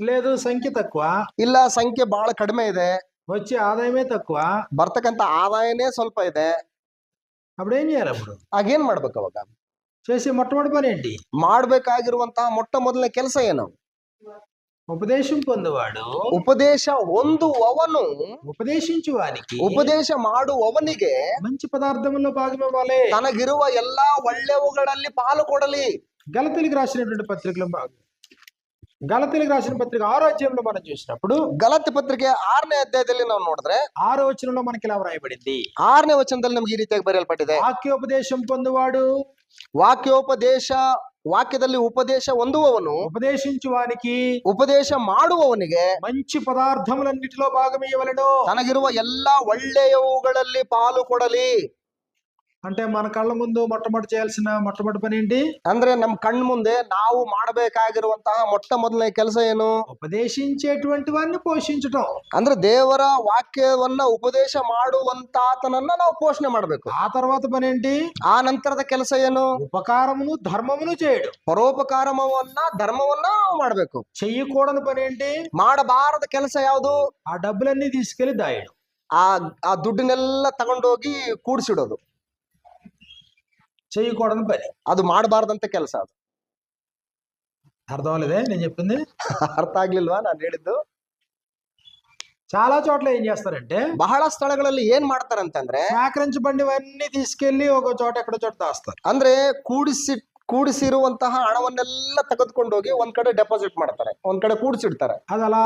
లేదు సంఖ్య తక్కువ, ಇಲ್ಲ ಸಂಖ್ಯೆ ಬಹಳ ಕಡಿಮೆ ಇದೆ, వచ్చే ఆదాయమే తక్కువ, ಬರ್ತಕ್ಕಂತ ಆದಾಯನೇ ಸ್ವಲ್ಪ ಇದೆ. అప్పుడు ఏం చేయాలి? అప్పుడు ಆಗೇನ್ ಮಾಡ್ಬೇಕು ಅವಾಗ? చేసే మొట్టమొదటి పని ఏంటి? ಮಾಡ್ಬೇಕಾಗಿರುವಂತಹ ಮೊಟ್ಟ ಮೊದಲನೇ ಕೆಲಸ ಏನು? ఉపదేశం పొందువాడు ಉಪದೇಶ ಹೊಂದುವವನು ఉపదేశించు వానికి ಉಪದೇಶ ಮಾಡುವವನಿಗೆ మంచి పదార్థముల్లో భాగమివ్వాలి. ತನಗಿರುವ ಎಲ್ಲಾ ಒಳ್ಳೆವುಗಳಲ್ಲಿ ಪಾಲು ಕೊಡಲಿ. గలతీలకు రాసినటువంటి పత్రికలో గలతీలకు రాసిన పత్రిక 6వ అధ్యాయంలో మనం చూసినప్పుడు ಗಲಾತ್ಯ ಪತ್ರಿಕೆ 6ನೇ ಅಧ್ಯಾಯದಲ್ಲಿ ನಾವು ನೋಡಿದ್ರೆ 6వ వచనంలో మనకి ఇలా వ్రాయబడింది. 6ನೇ ವಚನದಲ್ಲಿ ನಮ್ಗೆ ಈ ರೀತಿಯಾಗಿ ಬರೆಯಲ್ಪಟ್ಟಿದೆ, వాక్యోపదేశం పొందువాడు ವಾಕ್ಯೋಪದೇಶ, ವಾಕ್ಯದಲ್ಲಿ ಉಪದೇಶ ಹೊಂದುವವನು ఉపదేశించు వానికి ಉಪದೇಶ ಮಾಡುವವನಿಗೆ మంచి పదార్థములన్నిటిలో భాగమియ్యవలెను. ತನಗಿರುವ ಎಲ್ಲಾ ಒಳ್ಳೆಯವುಗಳಲ್ಲಿ ಪಾಲು ಕೊಡಲಿ. అంటే మన కళ్ళ ముందు మొట్టమొదటి చేయాల్సిన మొట్టమొదటి పని ఏంటి? ಅಂದ್ರೆ ನಮ್ ಕಣ್ ಮುಂದೆ ನಾವು ಮಾಡಬೇಕಾಗಿರುವಂತಹ ಮೊಟ್ಟ ಮೊದಲನೇ ಕೆಲಸ ಏನು? ఉపదేశించేటువంటి వారిని పోషించటం. ಅಂದ್ರೆ ದೇವರ ವಾಕ್ಯವನ್ನ ಉಪದೇಶ ಮಾಡುವಂತಾತನನ್ನ ನಾವು ಪೋಷಣೆ ಮಾಡಬೇಕು. ఆ తర్వాత పని ఏంటి? ಆ ನಂತರದ ಕೆಲಸ ಏನು? ఉపకారమును ధర్మమును చేయడం. ಪರೋಪಕಾರವನ್ನ ಧರ್ಮವನ್ನ ನಾವು ಮಾಡ್ಬೇಕು. చెయ్యకూడని పని ఏంటి? ಮಾಡಬಾರದ ಕೆಲಸ ಯಾವುದು? ఆ డబ్బులన్నీ తీసుకెళ్లి దాయడం. ಆ ದುಡ್ಡನ್ನೆಲ್ಲ ತಗೊಂಡೋಗಿ ಕೂಡಿಸಿಡೋದು చెయ్యకూడని పని. ಅದು ಮಾಡಬಾರ್ದಂತ ಕೆಲಸ. ಅದು అర్థం అవ్వలేదే నేను చెప్పింది? ಅರ್ಥ ಆಗ್ಲಿಲ್ವಾ ನಾನು ಹೇಳಿದ್ದು? చాలా చోట్ల ఏం చేస్తారంటే ಬಹಳ ಸ್ಥಳಗಳಲ್ಲಿ ಏನ್ ಮಾಡ್ತಾರಂತಂದ್ರೆ సేకరించబడినవన్నీ తీసుకెళ్లి ఒక చోట ఎక్కడో చోట దాస్తారు. ಅಂದ್ರೆ ಕೂಡಿಸಿರುವಂತಹ ಹಣವನ್ನೆಲ್ಲ ತೆಗೆದುಕೊಂಡೋಗಿ ಒಂದ್ ಕಡೆ ಡೆಪಾಸಿಟ್ ಮಾಡ್ತಾರೆ, ಒಂದ್ ಕಡೆ ಕೂಡಿಸಿಡ್ತಾರೆ. అది ಅలా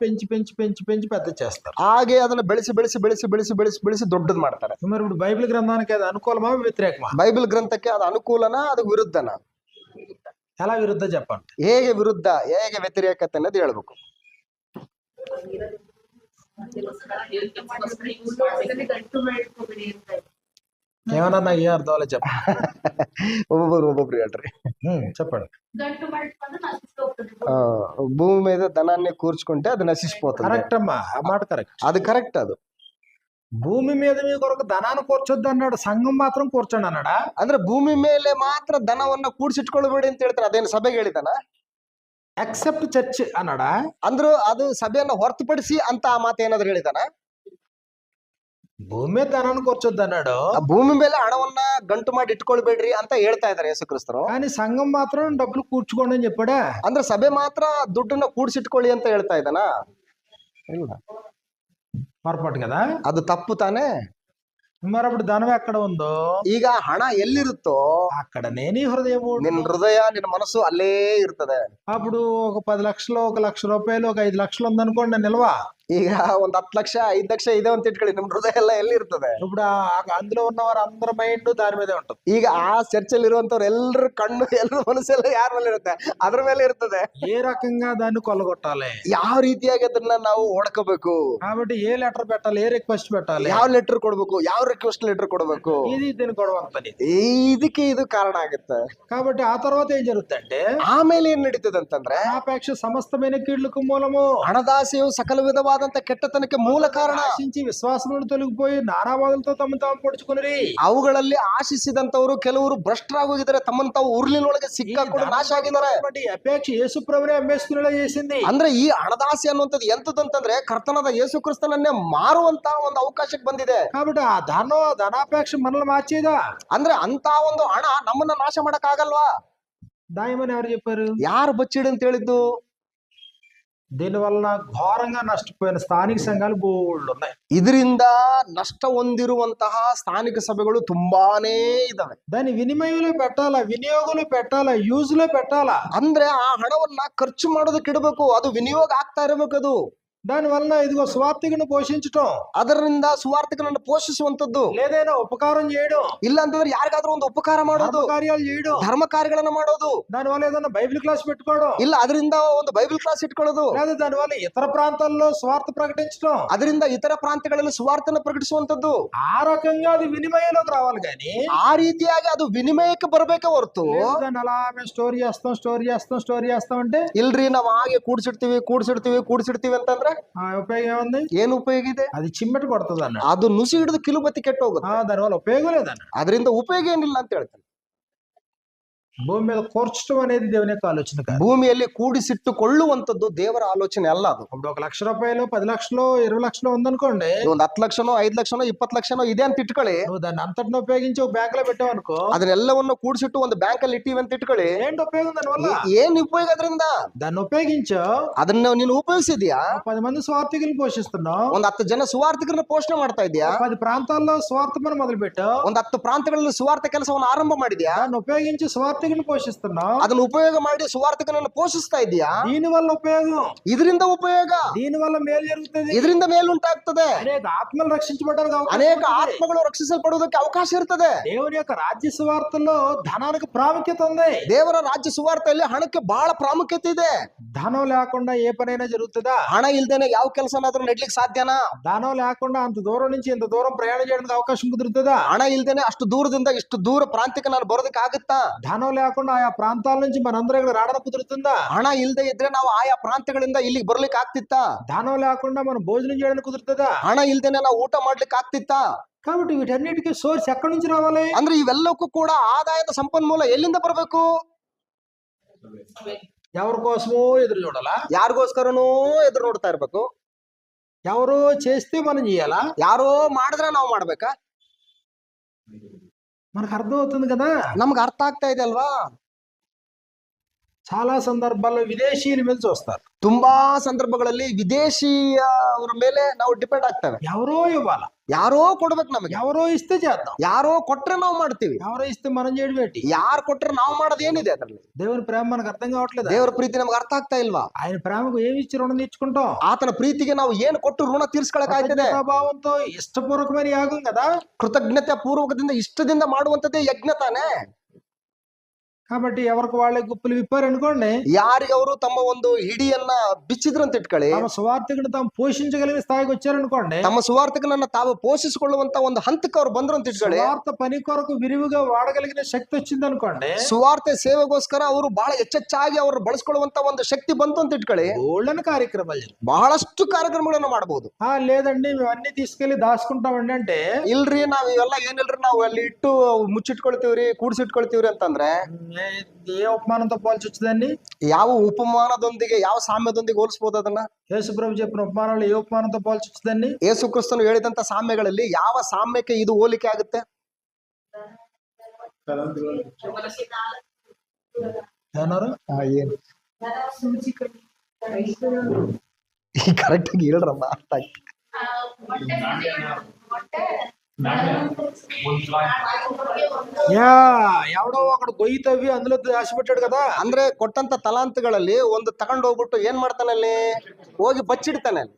పెంచి పెంచి పెంచి పెంచి పెద్ద చేస్తారు. ಹಾಗೆ ಅದನ್ನ ಬೆಳೆಸಿ ಬೆಳೆಸಿ ಬೆಳೆಸಿ ಬೆಳೆಸಿ ಬೆಳೆಸಿ ಬೆಳೆಸಿ ದೊಡ್ಡದು ಮಾಡ್ತಾರೆ. మరి ఇప్పుడు బైబిల్ గ్రంథానికి అది అనుకూలమా వ్యతిరేకమా? ಬೈಬಲ್ ಗ್ರಂಥಕ್ಕೆ ಅದು ಅನುಕೂಲನಾ ಅದು ವಿರುದ್ಧನಾ? ఎలా విరుద్ధ చెప్పండి? ಹೇಗೆ ವಿರುದ್ಧ, ಹೇಗೆ ವ್ಯತಿರೇಕತೆ ಅನ್ನೋದು ಹೇಳ್ಬೇಕು. ఏమన్నా నాకు ఏ అర్థం అవ్వలేదు చెప్పండి. ಒಬ್ಬೊಬ್ರು ಹೇಳ್ರಿ. చెప్పండి. భూమి మీద ధనాన్ని కూర్చుకుంటే అది నశిసిపోతుంది. కరెక్ట్ అమ్మా, ఆ మాట కరెక్ట్. అది కరెక్ట్. అది భూమి మీద మీ కొరకు ధనాన్ని కూర్చొద్దు అన్నాడు, సంఘం మాత్రం కూర్చోండి అన్నాడా? ಅಂದ್ರೆ ಭೂಮಿ ಮೇಲೆ ಮಾತ್ರ ಧನವನ್ನ ಕೂಡಿಸಿಟ್ಕೊಳ್ಬೇಡಿ ಅಂತ ಹೇಳ್ತಾರೆ. ಅದೇನು ಸಭೆಗೆ ಹೇಳಿದಾನ? Accept church ಅన్నాడా? ಅಂದ್ರು ಅದು ಸಭೆಯನ್ನ ಹೊರತುಪಡಿಸಿ ಅಂತ ಆ ಮಾತು ಏನಾದ್ರು ಹೇಳಿದಾನ? ಭೂಮಿ మీద ధనాన్ని కూర్చొద్దు అన్నాడు, ಭೂಮಿ ಮೇಲೆ ಹಣವನ್ನ ಗಂಟು ಮಾಡಿ ಇಟ್ಕೊಳ್ಬೇಡ್ರಿ ಅಂತ ಹೇಳ್ತಾ ಇದಾರೆ ಯೇಸು ಕ್ರಿಸ್ತರು. కానీ సంఘం మాత్రం డబ్బులు కూర్చుకోండి అని చెప్పాడా? ಅಂದ್ರೆ ಸಭೆ ಮಾತ್ರ ದುಡ್ಡನ್ನ ಕೂಡಿಸಿಟ್ಕೊಳ್ಳಿ ಅಂತ ಹೇಳ್ತಾ ಇದ್ದಾನ? ಇಲ್ಲ, పొరపాటు కదా. ಅದು ತಪ್ಪು ತಾನೇ. మరి అప్పుడు ధనం ఎక్కడ ఉందో, ಈಗ ಹಣ ಎಲ್ಲಿರುತ್ತೋ అక్కడనే నీ హృదయము, ನಿನ್ನ ಹೃದಯ, ನಿನ್ನ ಮನಸ್ಸು ಅಲ್ಲೇ ಇರ್ತದೆ. అప్పుడు ఒక 10 లక్షలు, 1 లక్ష రూపాయలు, ఒక 5 లక్షలు ఉందనుకోండి నిల్వ. ಈಗ ಒಂದ್ 10 ಲಕ್ಷ 5 ಲಕ್ಷ ಇದೆ ಅಂತ ಇಟ್ಕೊಳ್ಳಿ, ನಿಮ್ ಹೃದಯ ಎಲ್ಲ ಎಲ್ಲಿ ಇರ್ತದೆ? ఇప్పుడు అందులో ఉన్నవారు అందరి మైండ్ దాని మీదే ఉంటుంది. ಈಗ ಆ ಚರ್ಚಲ್ಲಿ ಇರುವಂತವ್ರು ಎಲ್ಲರ ಕಣ್ಣು, ಎಲ್ಲರ ಮನಸ್ಸೆಲ್ಲ ಯಾರ ಮೇಲೆ ಇರುತ್ತೆ? ಅದ್ರ ಮೇಲೆ ಇರ್ತದೆ. ఏ రకంగా దాన్ని కొల్లగొట్టాలి, ಯಾವ ರೀತಿಯಾಗಿ ಅದನ್ನ ನಾವು ಹೊಡ್ಕೋಬೇಕು, కాబట్టి ఏ లెటర్ పెట్టాలి, ఏ రిక్వెస్ట్ పెట్టాలి, ಯಾವ ಲೆಟರ್ ಕೊಡ್ಬೇಕು, ಯಾವ ರಿಕ್ವೆಸ್ಟ್ ಲೆಟರ್ ಕೊಡ್ಬೇಕು, ఇది దీని గొడవ పని. ಇದಕ್ಕೆ ಇದು ಕಾರಣ ಆಗುತ್ತೆ. కాబట్టి ఆ తర్వాత ఏం జరుగుతుందంటే ಆಮೇಲೆ ಏನ್ ನಡೀತದೆ ಅಂತಂದ್ರೆ అనాపేక్ష సమస్తమైన కీళ్లకు మూలము. ಹಣದಾಸೆಯು ಸಕಲ ವಿಧವಾದಂತ ಕೆಟ್ಟತನಕ್ಕೆ ಮೂಲ ಕಾರಣ. ఆశించి విశ్వాసములను తొలగిపోయి నానావాదులతో తమ తాము పొడుచుకుని ಅವುಗಳಲ್ಲಿ ಆಶಿಸಿದಂತವರು ಕೆಲವರು ಭ್ರಷ್ಟರಾಗೋಗಿದ್ದಾರೆ, ತಮ್ಮನ್ನು ತಾವು ಉರುಳಿನೊಳಗೆ ಸಿಕ್ಕಾಕೊಂಡು ನಾಶ ಆಗಿದ್ದಾರೆ. అపేక్ష యేసు ప్రభువునే అమ్మేసుకునేలా చేసింది. ಅಂದ್ರೆ ಈ ಹಣದಾಸೆ ಅನ್ನುವಂಥದ್ದು ಎಂತದಂತಂದ್ರೆ ಕರ್ತನಾದ ಯೇಸು ಕ್ರಿಸ್ತನನ್ನೇ ಮಾರುವಂತ ಒಂದು ಅವಕಾಶಕ್ಕೆ ಬಂದಿದೆ. కాబట్టి ఆ ధనాపేక్ష మనల్ని మార్చేదా? ಅಂದ್ರೆ ಅಂತ ಒಂದು ಹಣ ನಮ್ಮನ್ನ ನಾಶ ಮಾಡಕ್ ಆಗಲ್ವಾ? దాయమని ఎవరు చెప్పారు? ಯಾರು ಬಚ್ಚಿಡು ಅಂತ ಹೇಳಿದ್ದು? దీనివల్ల ఘోరంగా నష్టపోయిన స్థానిక సంఘాలు బోల్డ్ ఉన్నాయి. ಇದರಿಂದ ನಷ್ಟ ಹೊಂದಿರುವಂತಹ ಸ್ಥಾನಿಕ ಸಭೆಗಳು ತುಂಬಾನೇ ಇದಾವೆ. దాని వినిమయంలో పెట్టాలా, వినియోగంలో పెట్టాలా, యూజ్ లో పెట్టాలా. ಅಂದ್ರೆ ಆ ಹಣವನ್ನ ಖರ್ಚು ಮಾಡೋದಕ್ಕೆ ಇಡಬೇಕು, ಅದು ವಿನಿಯೋಗ ಆಗ್ತಾ ಇರಬೇಕು. ಅದು దాని వలన ఇదిగో స్వార్థికను పోషించటం, ಅದರಿಂದ ಸುವಾರ್ಥಿಕನನ್ನು ಪೋಷಿಸುವಂತದ್ದು, లేదైనా ఉపకారం చేయడం, ಇಲ್ಲ ಅಂತಂದ್ರೆ ಯಾರಿಗಾದ್ರೂ ಒಂದು ಉಪಕಾರ ಮಾಡೋದು, కార్యాలు చేయడం, ಧರ್ಮ ಕಾರ್ಯಗಳನ್ನ ಮಾಡೋದು, దాని వల్ల ఏదైనా బైబిల్ క్లాస్ పెట్టుకోవడం, ಇಲ್ಲ ಅದರಿಂದ ಒಂದು ಬೈಬಲ್ ಕ್ಲಾಸ್ ಇಟ್ಕೊಳ್ಳೋದು, లేదా దాని వల్ల ఇతర ప్రాంతాల్లో స్వార్థ ప్రకటించడం, ಅದರಿಂದ ಇತರ ಪ್ರಾಂತ್ಯಗಳಲ್ಲಿ ಸುವಾರ್ತನ ಪ್ರಕಟಿಸುವಂತದ್ದು. ఆ రకంగా అది వినిమయంలోకి రావాలి. కానీ ಆ ರೀತಿಯಾಗಿ ಅದು ವಿನಿಮಯಕ್ಕೆ ಬರ್ಬೇಕೆ ಹೊರತು దాన్ని అలా మేము స్టోరీ చేస్తాం అంటే ಇಲ್ರಿ ನಾವ್ ಹಾಗೆ ಕೂಡ್ಸಿಡ್ತೀವಿ ಅಂತಂದ್ರೆ ఉపయోగం ఏముంది? ಏನು ಉಪಯೋಗ ಇದೆ? అది చిమ్మటి కొడుతుంది అన్న, ಅದು ನುಸಿ ಹಿಡಿದು ಕಿಲುಬತ್ತಿ ಕೆಟ್ಟ ಹೋಗುತ್ತೆ. దాని వల్ల ఉపయోగం లేదన్న. ಅದರಿಂದ ಉಪಯೋಗ ಏನಿಲ್ಲ ಅಂತ ಹೇಳ್ತಾನೆ. భూమి మీద కూర్చడం అనేది దేవుని యొక్క ఆలోచన కాదు. ಭೂಮಿಯಲ್ಲಿ ಕೂಡಿಸಿಟ್ಟುಕೊಳ್ಳುವಂಥದ್ದು ದೇವರ ಆಲೋಚನೆ ಅಲ್ಲ ಅದು. ఇప్పుడు 1 లక్ష రూపాయలు 10 లక్షలు 20 లక్షలు ఉందనుకోండి, ಇದು ಒಂದು 10 ಲಕ್ಷನೋ 5 ಲಕ್ಷನೋ 20 ಲಕ್ಷನೋ ಇದೆ ಅಂತ ಇಟ್ಕೊಳ್ಳಿ. నువ్వు దాన్ని అంతటిని ఉపయోగించి ఒక బ్యాంక్ లో పెట్టావు అనుకో, ಅದನ್ನೆಲ್ಲವನ್ನು ಕೂಡಿಸಿಟ್ಟು ಒಂದು ಬ್ಯಾಂಕ್ ಅಲ್ಲಿ ಇಟ್ಟಿವಿ ಅಂತ ಇಟ್ಕೊಳ್ಳಿ. ఏంటి ఉపయోగం దానివల్ల? ಏನ್ ಉಪಯೋಗ ಅದರಿಂದ? దాన్ని ఉపయోగించో ಅದನ್ನ ನೀನು ಉಪಯೋಗಿಸಿದ್ಯಾ? 10 మంది స్వార్థికులను పోషిస్తున్నావు, ಒಂದ್ 10 ಜನ ಸುವಾರ್ಥಿಕರನ್ನ ಪೋಷಣೆ ಮಾಡ್ತಾ ಇದ್ಯಾ? 10 ప్రాంతాల్లో స్వార్థ పని మొదలు పెట్టావు, ಒಂದ್ 10 ಪ್ರಾಂತಗಳಲ್ಲಿ ಸುವಾರ್ಥ ಕೆಲಸವನ್ನು ಆರಂಭ ಮಾಡಿದ್ಯಾ? దాన్ని ఉపయోగించి స్వార్థికులను పోషిస్తున్నావు. ಅದನ್ನ ಉಪಯೋಗ ಮಾಡಿ ಸುವಾರ್ಥಿಕನನ್ನು ಪೋಷಿಸ್ತಾ ಇದ್ಯಾ? దీని వల్ల ఉపయోగం, ಇದರಿಂದ ಉಪಯೋಗ, దీని వల్ల మేలు జరుగుతుంది. ಇದರಿಂದ ಮೇಲುಂಟಾಗ್ತದೆ. అనేక ఆత్మలు రక్షించబడడానికి అవకాశం ಅನೇಕ ఉంది. ಆತ್ಮಗಳು ರಕ್ಷಿಸಲ್ಪಡುವುದಕ್ಕೆ ಅವಕಾಶ ಇರ್ತದೆ. దేవుని యొక్క రాజ్య సువార్తలో ధనానికి ప్రాముఖ్యత ఉంది. ದೇವರ ರಾಜ್ಯ ಸುವಾರ್ತೆಯಲ್ಲಿ ಹಣಕ್ಕೆ ಬಹಳ ಪ್ರಾಮುಖ್ಯತೆ ಇದೆ. ధనం లేకుండా ఏ పనైనా జరుగుతుందా? ಹಣ ಇಲ್ದೇನೆ ಯಾವ ಕೆಲಸನಾದ್ರೂ ನಡ್ಲಿಕ್ಕೆ ಸಾಧ್ಯನಾ? ధనం లేకుండా అంత దూరం నుంచి ఇంత దూరం ప్రయాణం చేయడానికి అవకాశం కుదురుతుందా? ಹಣ ಇಲ್ದೇನೆ ಅಷ್ಟು ದೂರದಿಂದ ಇಷ್ಟು ದೂರ ಪ್ರಾಂತ್ಯಕ್ಕೆ ನಾನು ಬರೋದಕ್ಕೆ ಆಗುತ್ತಾ? ధనం లేకుండా ఆయా ప్రాంతాల నుంచి మనందరం ఇక్కడ రావడం కుదురుతుందా? ಹಣ ಇಲ್ದೇ ಇದ್ರೆ ನಾವು ಆಯಾ ಪ್ರಾಂತ್ಯಗಳಿಂದ ಇಲ್ಲಿಗೆ ಬರ್ಲಿಕ್ಕೆ ಆಗ್ತಿತ್ತಾ? ధనం లేకుండా మనం భోజనం చేయడానికి కుదురుతుందా? ಹಣ ಇಲ್ದೇನೆ ನಾವು ಊಟ ಮಾಡ್ಲಿಕ್ಕೆ ಆಗ್ತಿತ್ತಾ? కాబట్టి వీటన్నిటికీ సోర్స్ ఎక్కడి నుంచి రావాలి? ಅಂದ್ರೆ ಇವೆಲ್ಲಕ್ಕೂ ಕೂಡ ಆದಾಯದ ಸಂಪನ್ಮೂಲ ಎಲ್ಲಿಂದ ಬರಬೇಕು? ఎవరి కోసమో ఎదురు చూడాలా? ಯಾರಿಗೋಸ್ಕರನೂ ಎದುರು ನೋಡ್ತಾ ಇರ್ಬೇಕು. ఎవరో చేస్తే మనం చేయాలా? ಯಾರೋ ಮಾಡಿದ್ರೆ ನಾವು ಮಾಡ್ಬೇಕಾ? మనకు అర్థం అవుతుంది కదా. ನಮ್ಗೆ ಅರ್ಥ ಆಗ್ತಾ ಇದೆ ಅಲ್ವಾ? చాలా సందర్భాల్లో విదేశీయుల మీద చూస్తారు. ತುಂಬಾ ಸಂದರ್ಭಗಳಲ್ಲಿ ವಿದೇಶಿಯ ಅವರ ಮೇಲೆ ನಾವು ಡಿಪೆಂಡ್ ಆಗ್ತೇವೆ. ఎవరో ఇవ్వాలా, ಯಾರೋ ಕೊಡ್ಬೇಕು ನಮಗೆ. ఎవరో ఇస్తే చేద్దాం, ಯಾರೋ ಕೊಟ್ರೆ ನಾವು ಮಾಡ್ತೀವಿ. ఎవరో ఇస్తే మనం చేయడం ఏంటి? ಯಾರು ಕೊಟ್ರೆ ನಾವು ಮಾಡೋದು ಏನಿದೆ ಅದರಲ್ಲಿ? దేవుని ప్రేమ మనకు అర్థం కావట్లేదు. ದೇವರ ಪ್ರೀತಿ ನಮ್ಗೆ ಅರ್ಥ ಆಗ್ತಾ ಇಲ್ವಾ? ఆయన ప్రేమకు ఏమి ఇచ్చి రుణం తీర్చుకుంటాం? ಆತನ ಪ್ರೀತಿಗೆ ನಾವು ಏನು ಕೊಟ್ಟು ಋಣ ತೀರ್ಸ್ಕೊಳಕ್ ಆಯ್ತದೆ? భావంతో ఇష్టపూర్వకమైన యాగం కదా. ಕೃತಜ್ಞತೆ ಪೂರ್ವಕದಿಂದ ಇಷ್ಟದಿಂದ ಮಾಡುವಂತದ್ದೇ ಯಜ್ಞ ತಾನೆ. కాబట్టి ఎవరికి వాళ్ళే గుప్పులు విప్పారు అనుకోండి, ಯಾರಿಗವರು ತಮ್ಮ ಒಂದು ಹಿಡಿಯನ್ನ ಬಿಚ್ಚಿದ್ರು ಅಂತ ಇಟ್ಕೊಳ್ಳಿ, తమ సువార్థికుడు తాము పోషించగలిగిన స్థాయికి వచ్చారనుకోండి, ತಮ್ಮ ಸುವಾರ್ಥಕನನ್ನ ತಾವು ಪೋಷಿಸಿಕೊಳ್ಳುವಂತ ಒಂದು ಹಂತಕ್ಕೆ ಅವ್ರು ಬಂದ್ರು ಅಂತ ಇಟ್ಕೊಳ್ಳಿ, సువార్త పని కొరకు విరివిగా వాడగలిగిన శక్తి వచ్చింది అనుకోండి, ಸುವಾರ್ತೆ ಸೇವೆಗೋಸ್ಕರ ಅವರು ಬಹಳ ಹೆಚ್ಚೆಚ್ಚಾಗಿ ಅವರು ಬಳಸ್ಕೊಳ್ಳುವಂತ ಒಂದು ಶಕ್ತಿ ಬಂತು ಅಂತ ಇಟ್ಕೊಳ್ಳಿ, ఓళ్ళని కార్యక్రమాలు ಬಹಳಷ್ಟು ಕಾರ್ಯಕ್ರಮಗಳನ್ನು ಮಾಡಬಹುದು. లేదండి మేము అన్ని తీసుకెళ్లి దాచుకుంటామండి అంటే, ಇಲ್ರಿ ನಾವ್ ಇವೆಲ್ಲ ಏನಿಲ್ರಿ ನಾವು ಅಲ್ಲಿ ಇಟ್ಟು ಮುಚ್ಚಿಟ್ಕೊಳ್ತೀವ್ರಿ ಕೂಡ್ಸಿಟ್ಕೊಳ್ತೀವ್ರಿ ಅಂತಂದ್ರೆ ఏ ఉపమానంతో పోల్చి వచ్చిందండి? ಯಾವ ಉಪಮಾನದೊಂದಿಗೆ ಯಾವ ಸಾಮ್ಯದೊಂದಿಗೆ ಹೋಲಿಸಬಹುದು ಅದನ್ನ? యేసుప్రభు చెప్పిన ఉపమానాలు ఏ ఉపమానంతో పోల్చి వచ్చిందండి? ಯೇಸು ಕ್ರಿಸ್ತನು ಹೇಳಿದಂತ ಸಾಮ್ಯಗಳಲ್ಲಿ ಯಾವ ಸಾಮ್ಯಕ್ಕೆ ಇದು ಹೋಲಿಕೆ ಆಗುತ್ತೆ? ఏమన్నారు? ಏನು ಕರೆಕ್ಟ್ ಆಗಿ ಹೇಳ್ರಮ್ಮ, ಅರ್ಥ ಆಯ್ತು. ఎవడో ఒకడు గొయ్యి తవ్వి అందులో దాచిపెట్టాడు కదా. ಅಂದ್ರೆ ಕೊಟ್ಟಂತ ತಲಾಂತಗಳಲ್ಲಿ ಒಂದು ತಗೊಂಡು ಹೋಗ್ಬಿಟ್ಟು ಏನ್ ಮಾಡ್ತಾನೆ ಅಲ್ಲಿ? ಹೋಗಿ ಬಚ್ಚಿಡ್ತಾನೆ ಅಲ್ಲಿ.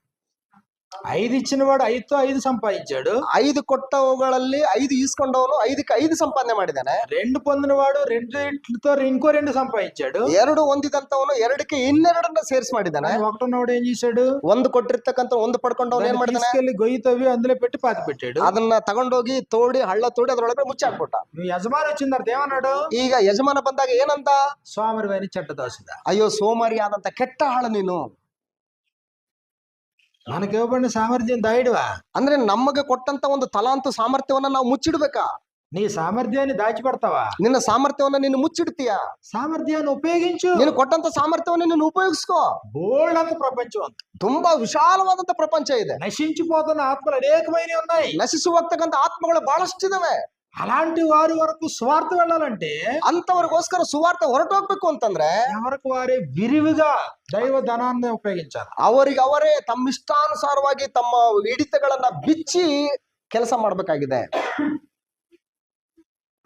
5 ఇచ్చిన వాడు 5తో 5 సంపాదించాడు. 5 ಕೊಟ್ಟವುಗಳಲ್ಲಿ 5 ಈಸ್ಕೊಂಡವನು 5ಕ್ಕೆ 5 ಸಂಪಾದನೆ ಮಾಡಿದ್ದಾನೆ. 2 పొందిన వాడు 2తో ఇంకో 2 సంపాదించాడు. 2 ಹೊಂದಿದಂತವನು 2ಕ್ಕೆ ಇನ್ನೆರಡನ್ನ ಸೇರ್ಸ್ ಮಾಡಿದ್ದಾನೆ. ఒకటోనోడు ఏం చేశాడు? 1 ಕೊಟ್ಟಿರ್ತಕ್ಕಂತ 1 ಪಡ್ಕೊಂಡವನು ಏನ್ ಮಾಡಿದಾನೆ? తీసుకెళ్లి గొయ్యి తవ్వి అందులో పెట్టి పాతి పెట్టాడు. ಅದನ್ನ ತಗೊಂಡೋಗಿ ತೋಡಿ ಹಳ್ಳ ತೋಡಿ ಅದ್ರೊಳಗೆ ಮುಚ್ಚಾಕ್ಬಿಟ್ಟ. యజమాని వచ్చిన తర్వాత ఏమన్నాడు? ಈಗ ಯಜಮಾನ ಬಂದಾಗ ಏನಂತ? సోమరివైన చెడ్డదాసుడ, ಅಯ್ಯೋ ಸೋಮಾರಿ ಆದಂತ ಕೆಟ್ಟ ಆಳ ನೀನು. మనకి ఇవ్వబడిన సామర్థ్యం దాయిడువా? ಅಂದ್ರೆ ನಮಗೆ ಕೊಟ್ಟಂತ ಒಂದು ತಲಾಂತು ಸಾಮರ್ಥ್ಯವನ್ನ ನಾವು ಮುಚ್ಚಿಡ್ಬೇಕಾ? నీ సామర్థ్యాన్ని దాచిపెడతావా? ನಿನ್ನ ಸಾಮರ್ಥ್ಯವನ್ನ ನೀನು ಮುಚ್ಚಿಡ್ತೀಯಾ? సామర్థ్యాన్ని ఉపయోగించు. ನೀನು ಕೊಟ್ಟಂತ ಸಾಮರ್ಥ್ಯವನ್ನ ನೀನು ಉಪಯೋಗಿಸ್ಕೋ. బోల్డంత ప్రపంచం అంత ತುಂಬಾ ವಿಶಾಲವಾದಂತ ಪ್ರಪಂಚ ಇದೆ. నశించిపోతున్న ఆత్మలు అనేకమైనవి ఉన్నాయి. ನಶಿಸಿ ಹೋಗ್ತಕ್ಕಂತ ಆತ್ಮಗಳು ಬಹಳಷ್ಟಿದಾವೆ. అలాంటి వారి వరకు స్వార్థ వెళ్ళాలంటే, ಅಂತವರಿಗೋಸ್ಕರ ಸುವಾರ್ತೆ ಹೊರಟೋಗ್ಬೇಕು ಅಂತಂದ್ರೆ ఎవరికి వారే విరివిగా దైవ ధనాన్ని ఉపయోగించాలి. ಅವರಿಗವರೇ ತಮ್ಮಿಷ್ಟಾನುಸಾರವಾಗಿ ತಮ್ಮ ಹಿಡಿತಗಳನ್ನ ಬಿಚ್ಚಿ ಕೆಲಸ ಮಾಡ್ಬೇಕಾಗಿದೆ.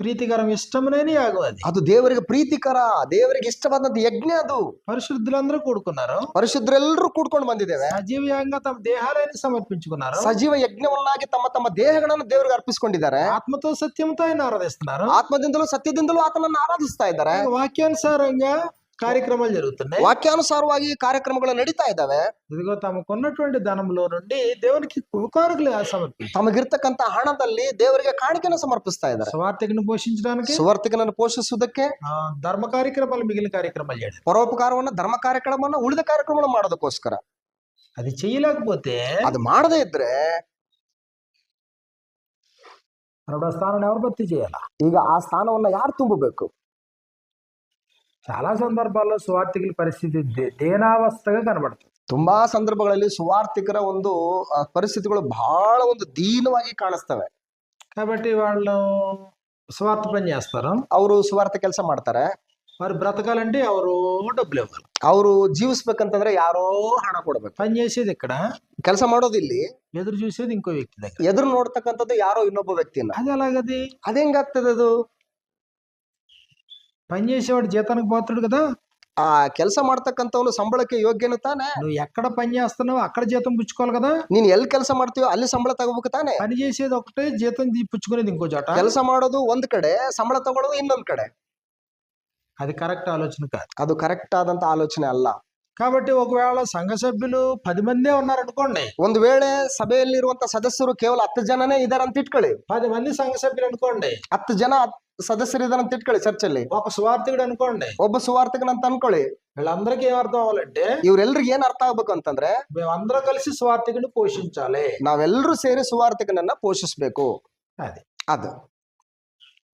ప్రీతికరం ఇష్టమనేని యాగం అది. ಅದು ದೇವರಿಗೆ ಪ್ರೀತಿಕರ, ದೇವರಿಗೆ ಇಷ್ಟವಾದಂತ ಯಜ್ಞ ಅದು. పరిశుద్ధులందరూ కూడుకున్నారు. ಪರಿಶುದ್ಧರೆಲ್ಲರೂ ಕೂಡ್ಕೊಂಡು ಬಂದಿದ್ದೇವೆ. సజీవ యాగంగా తమ దేహాలని సమర్పించుకున్నారు. ಸಜೀವ ಯಜ್ಞವನ್ನಾಗಿ ತಮ್ಮ ತಮ್ಮ ದೇಹಗಳನ್ನು ದೇವರಿಗೆ ಅರ್ಪಿಸಿಕೊಂಡಿದ್ದಾರೆ. ఆత్మతో సత్యంతో ఆయన ఆరాధిస్తున్నారు. ಆತ್ಮದಿಂದಲೂ ಸತ್ಯದಿಂದಲೂ ಆತನನ್ನು ಆರಾಧಿಸ್ತಾ ಇದ್ದಾರೆ. వాక్యానుసారంగా కార్యక్రమాలు జరుగుతున్నాయి. ವಾಕ್ಯಾನುಸಾರವಾಗಿ ಕಾರ್ಯಕ್ರಮಗಳು ನಡೀತಾ ಇದ್ದಾವೆ. ఇదిగో తమకున్నటువంటి ధనంలో నుండి దేవునికి ఉపకారకులు సమర్పించారు. ತಮಗಿರ್ತಕ್ಕಂತ ಹಣದಲ್ಲಿ ದೇವರಿಗೆ ಕಾಣಿಕೆಯನ್ನು ಸಮರ್ಪಿಸ್ತಾ ಇದ್ದಾರೆ. సువార్తికను పోషించడానికి, ಸುವಾರ್ತಿಕನನ್ನು ಪೋಷಿಸುವುದಕ್ಕೆ, ధర్మ కార్యక్రమాలు మిగిలిన కార్యక్రమాలు చేయడం, ಪರೋಪಕಾರವನ್ನ ಧರ್ಮ ಕಾರ್ಯಕ್ರಮವನ್ನ ಉಳಿದ ಕಾರ್ಯಕ್ರಮಗಳು ಮಾಡೋದಕ್ಕೋಸ್ಕರ. అది చేయలేకపోతే, ಅದು ಮಾಡದೇ ಇದ್ರೆ అప్పుడు ఆ స్థానాన్ని ఎవరు భర్తీ చేయాలా? ಈಗ ಆ ಸ್ಥಾನವನ್ನ ಯಾರು ತುಂಬಬೇಕು? చాలా సందర్భాల్లో సువార్థికుల పరిస్థితి దీనావస్థగా కనబడుతుంది. ತುಂಬಾ ಸಂದರ್ಭಗಳಲ್ಲಿ ಸುವಾರ್ಥಿಕರ ಒಂದು ಪರಿಸ್ಥಿತಿಗಳು ಬಹಳ ಒಂದು ದೀನವಾಗಿ ಕಾಣಿಸ್ತವೆ. కాబట్టి వాళ్ళు స్వార్థ పని చేస్తారు. ಅವರು ಸುವಾರ್ಥ ಕೆಲಸ ಮಾಡ್ತಾರೆ. వారు బ్రతకాలంటే ఎవరో డబ్బులు ఇవ్వాలి. ಅವರು ಜೀವಿಸ್ಬೇಕಂತಂದ್ರೆ ಯಾರೋ ಹಣ ಕೊಡ್ಬೇಕು. పని చేసేది ఇక్కడ, ಕೆಲಸ ಮಾಡೋದು ಇಲ್ಲಿ, ఎదురు చూసేది ఇంకో వ్యక్తి దగ్గర. ಎದುರು ನೋಡ್ತಕ್ಕಂಥದ್ದು ಯಾರೋ ಇನ್ನೊಬ್ಬ ವ್ಯಕ್ತಿನ. అది ఎలాగది? ಅದೇಂಗಾಗ್ತದೆ ಅದು? పని చేసేవాడు జీతానికి పోతాడు కదా. ಆ ಕೆಲಸ ಮಾಡ್ತಕ್ಕಂಥವನು ಸಂಬಳಕ್ಕೆ ಯೋಗ್ಯನು ತಾನೆ. నువ్వు ఎక్కడ పని చేస్తున్నావు అక్కడ జీతం పుచ్చుకోవాలి కదా. ನೀನ್ ಎಲ್ಲಿ ಕೆಲಸ ಮಾಡ್ತೀಯೋ ಅಲ್ಲಿ ಸಂಬಳ ತಗೋಬೇಕು ತಾನೆ. పని చేసేది ఒకటే, జీతం పుచ్చుకునేది ఇంకో చోట. ಕೆಲಸ ಮಾಡೋದು ಒಂದ್ ಕಡೆ, ಸಂಬಳ ತಗೊಳ್ಳೋದು ಇನ್ನೊಂದ್ ಕಡೆ. అది కరెక్ట్ ఆలోచన కాదు. ಅದು కరెక్ಟ್ ಆದಂತ ಆಲೋಚನೆ ಅಲ್ಲ. కాబట్టి ఒకవేళ సంఘ సభ్యులు 10 మందే ఉన్నారనుకోండి, ಒಂದು ವೇಳೆ ಸಭೆಯಲ್ಲಿರುವಂತ ಸದಸ್ಯರು ಕೇವಲ 10 ಜನನೇ ಇದಾರಂತ ಇಟ್ಕೊಳ್ಳಿ. 10 మంది సంఘ సభ్యులు అనుకోండి, 10 ಜನ ಸದಸ್ಯರು ಇದಾರಂತ ಇಟ್ಕೊಳ್ಳಿ ಚರ್ಚಲ್ಲಿ. ఒక సువార్థికుడు అనుకోండి, ಒಬ್ಬ ಸುವಾರ್ಥಿಕನಂತ ಅನ್ಕೊಳ್ಳಿ. వీళ్ళందరికీ ఏం అర్థం అవ్వాలంటే, ಇವ್ರೆಲ್ರಿಗೆ ಏನ್ ಅರ್ಥ ಆಗ್ಬೇಕು ಅಂತಂದ್ರೆ, మేమందరం కలిసి సువార్థికుడిని పోషించాలి. ನಾವೆಲ್ಲರೂ ಸೇರಿ ಸುವಾರ್ಥಿಕನನ್ನ ಪೋಷಿಸ್ಬೇಕು. అది ಅದು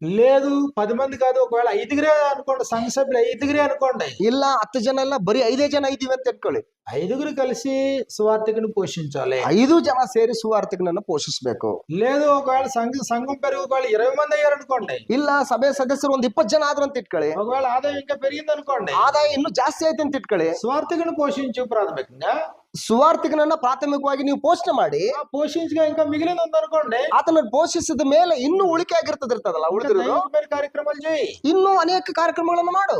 లేదు 10 మంది కాదు, ఒకవేళ 5గురే అనుకోండి, సంఘ సభ్యులు 5గురే అనుకోండి, ಇಲ್ಲ 10 ಜನ ಎಲ್ಲ ಬರೀ 5 ಜನ ಇದೀವಿ ಅಂತ ಇಟ್ಕೊಳ್ಳಿ. 5గురు కలిసి సువార్థికుడిని పోషించాలి. 5 ಜನ ಸೇರಿ ಸುವಾರ್ಥಿಕನನ್ನ ಪೋಷಿಸ್ಬೇಕು. లేదు ఒకవేళ సంఘం పెరుగు 20 మంది అయ్యారు అనుకోండి, ಇಲ್ಲ ಸಭೆ ಸದಸ್ಯರು ಒಂದು 20 ಜನ ಆದ್ರು ಅಂತ ಇಟ್ಕೊಳ್ಳಿ. ఒకవేళ ఆదాయం ఇంకా పెరిగింది అనుకోండి, ಆದಾಯ ಇನ್ನೂ ಜಾಸ್ತಿ ಆಯ್ತು ಅಂತ ಇಟ್ಕೊಳ್ಳಿ. సువార్థికుడిని పోషించు ప్రాథమికంగా. ಸುವಾರ್ಥಿಕನನ್ನ ಪ್ರಾಥಮಿಕವಾಗಿ ನೀವು ಪೋಷಣೆ ಮಾಡಿ, పోషించగా ఇంకా మిగిలిన ఉందనుకోండి, ಆತನ ಪೋಷಿಸಿದ ಮೇಲೆ ಇನ್ನೂ ಉಳಿಕೆ ಆಗಿರ್ತದಿರ್ತದಲ್ಲ, ಉಳಿದಿರೋದು దైవికమైన కార్యక్రమాలు చేయి, ಇನ್ನೂ ಅನೇಕ ಕಾರ್ಯಕ್ರಮಗಳನ್ನು ಮಾಡು.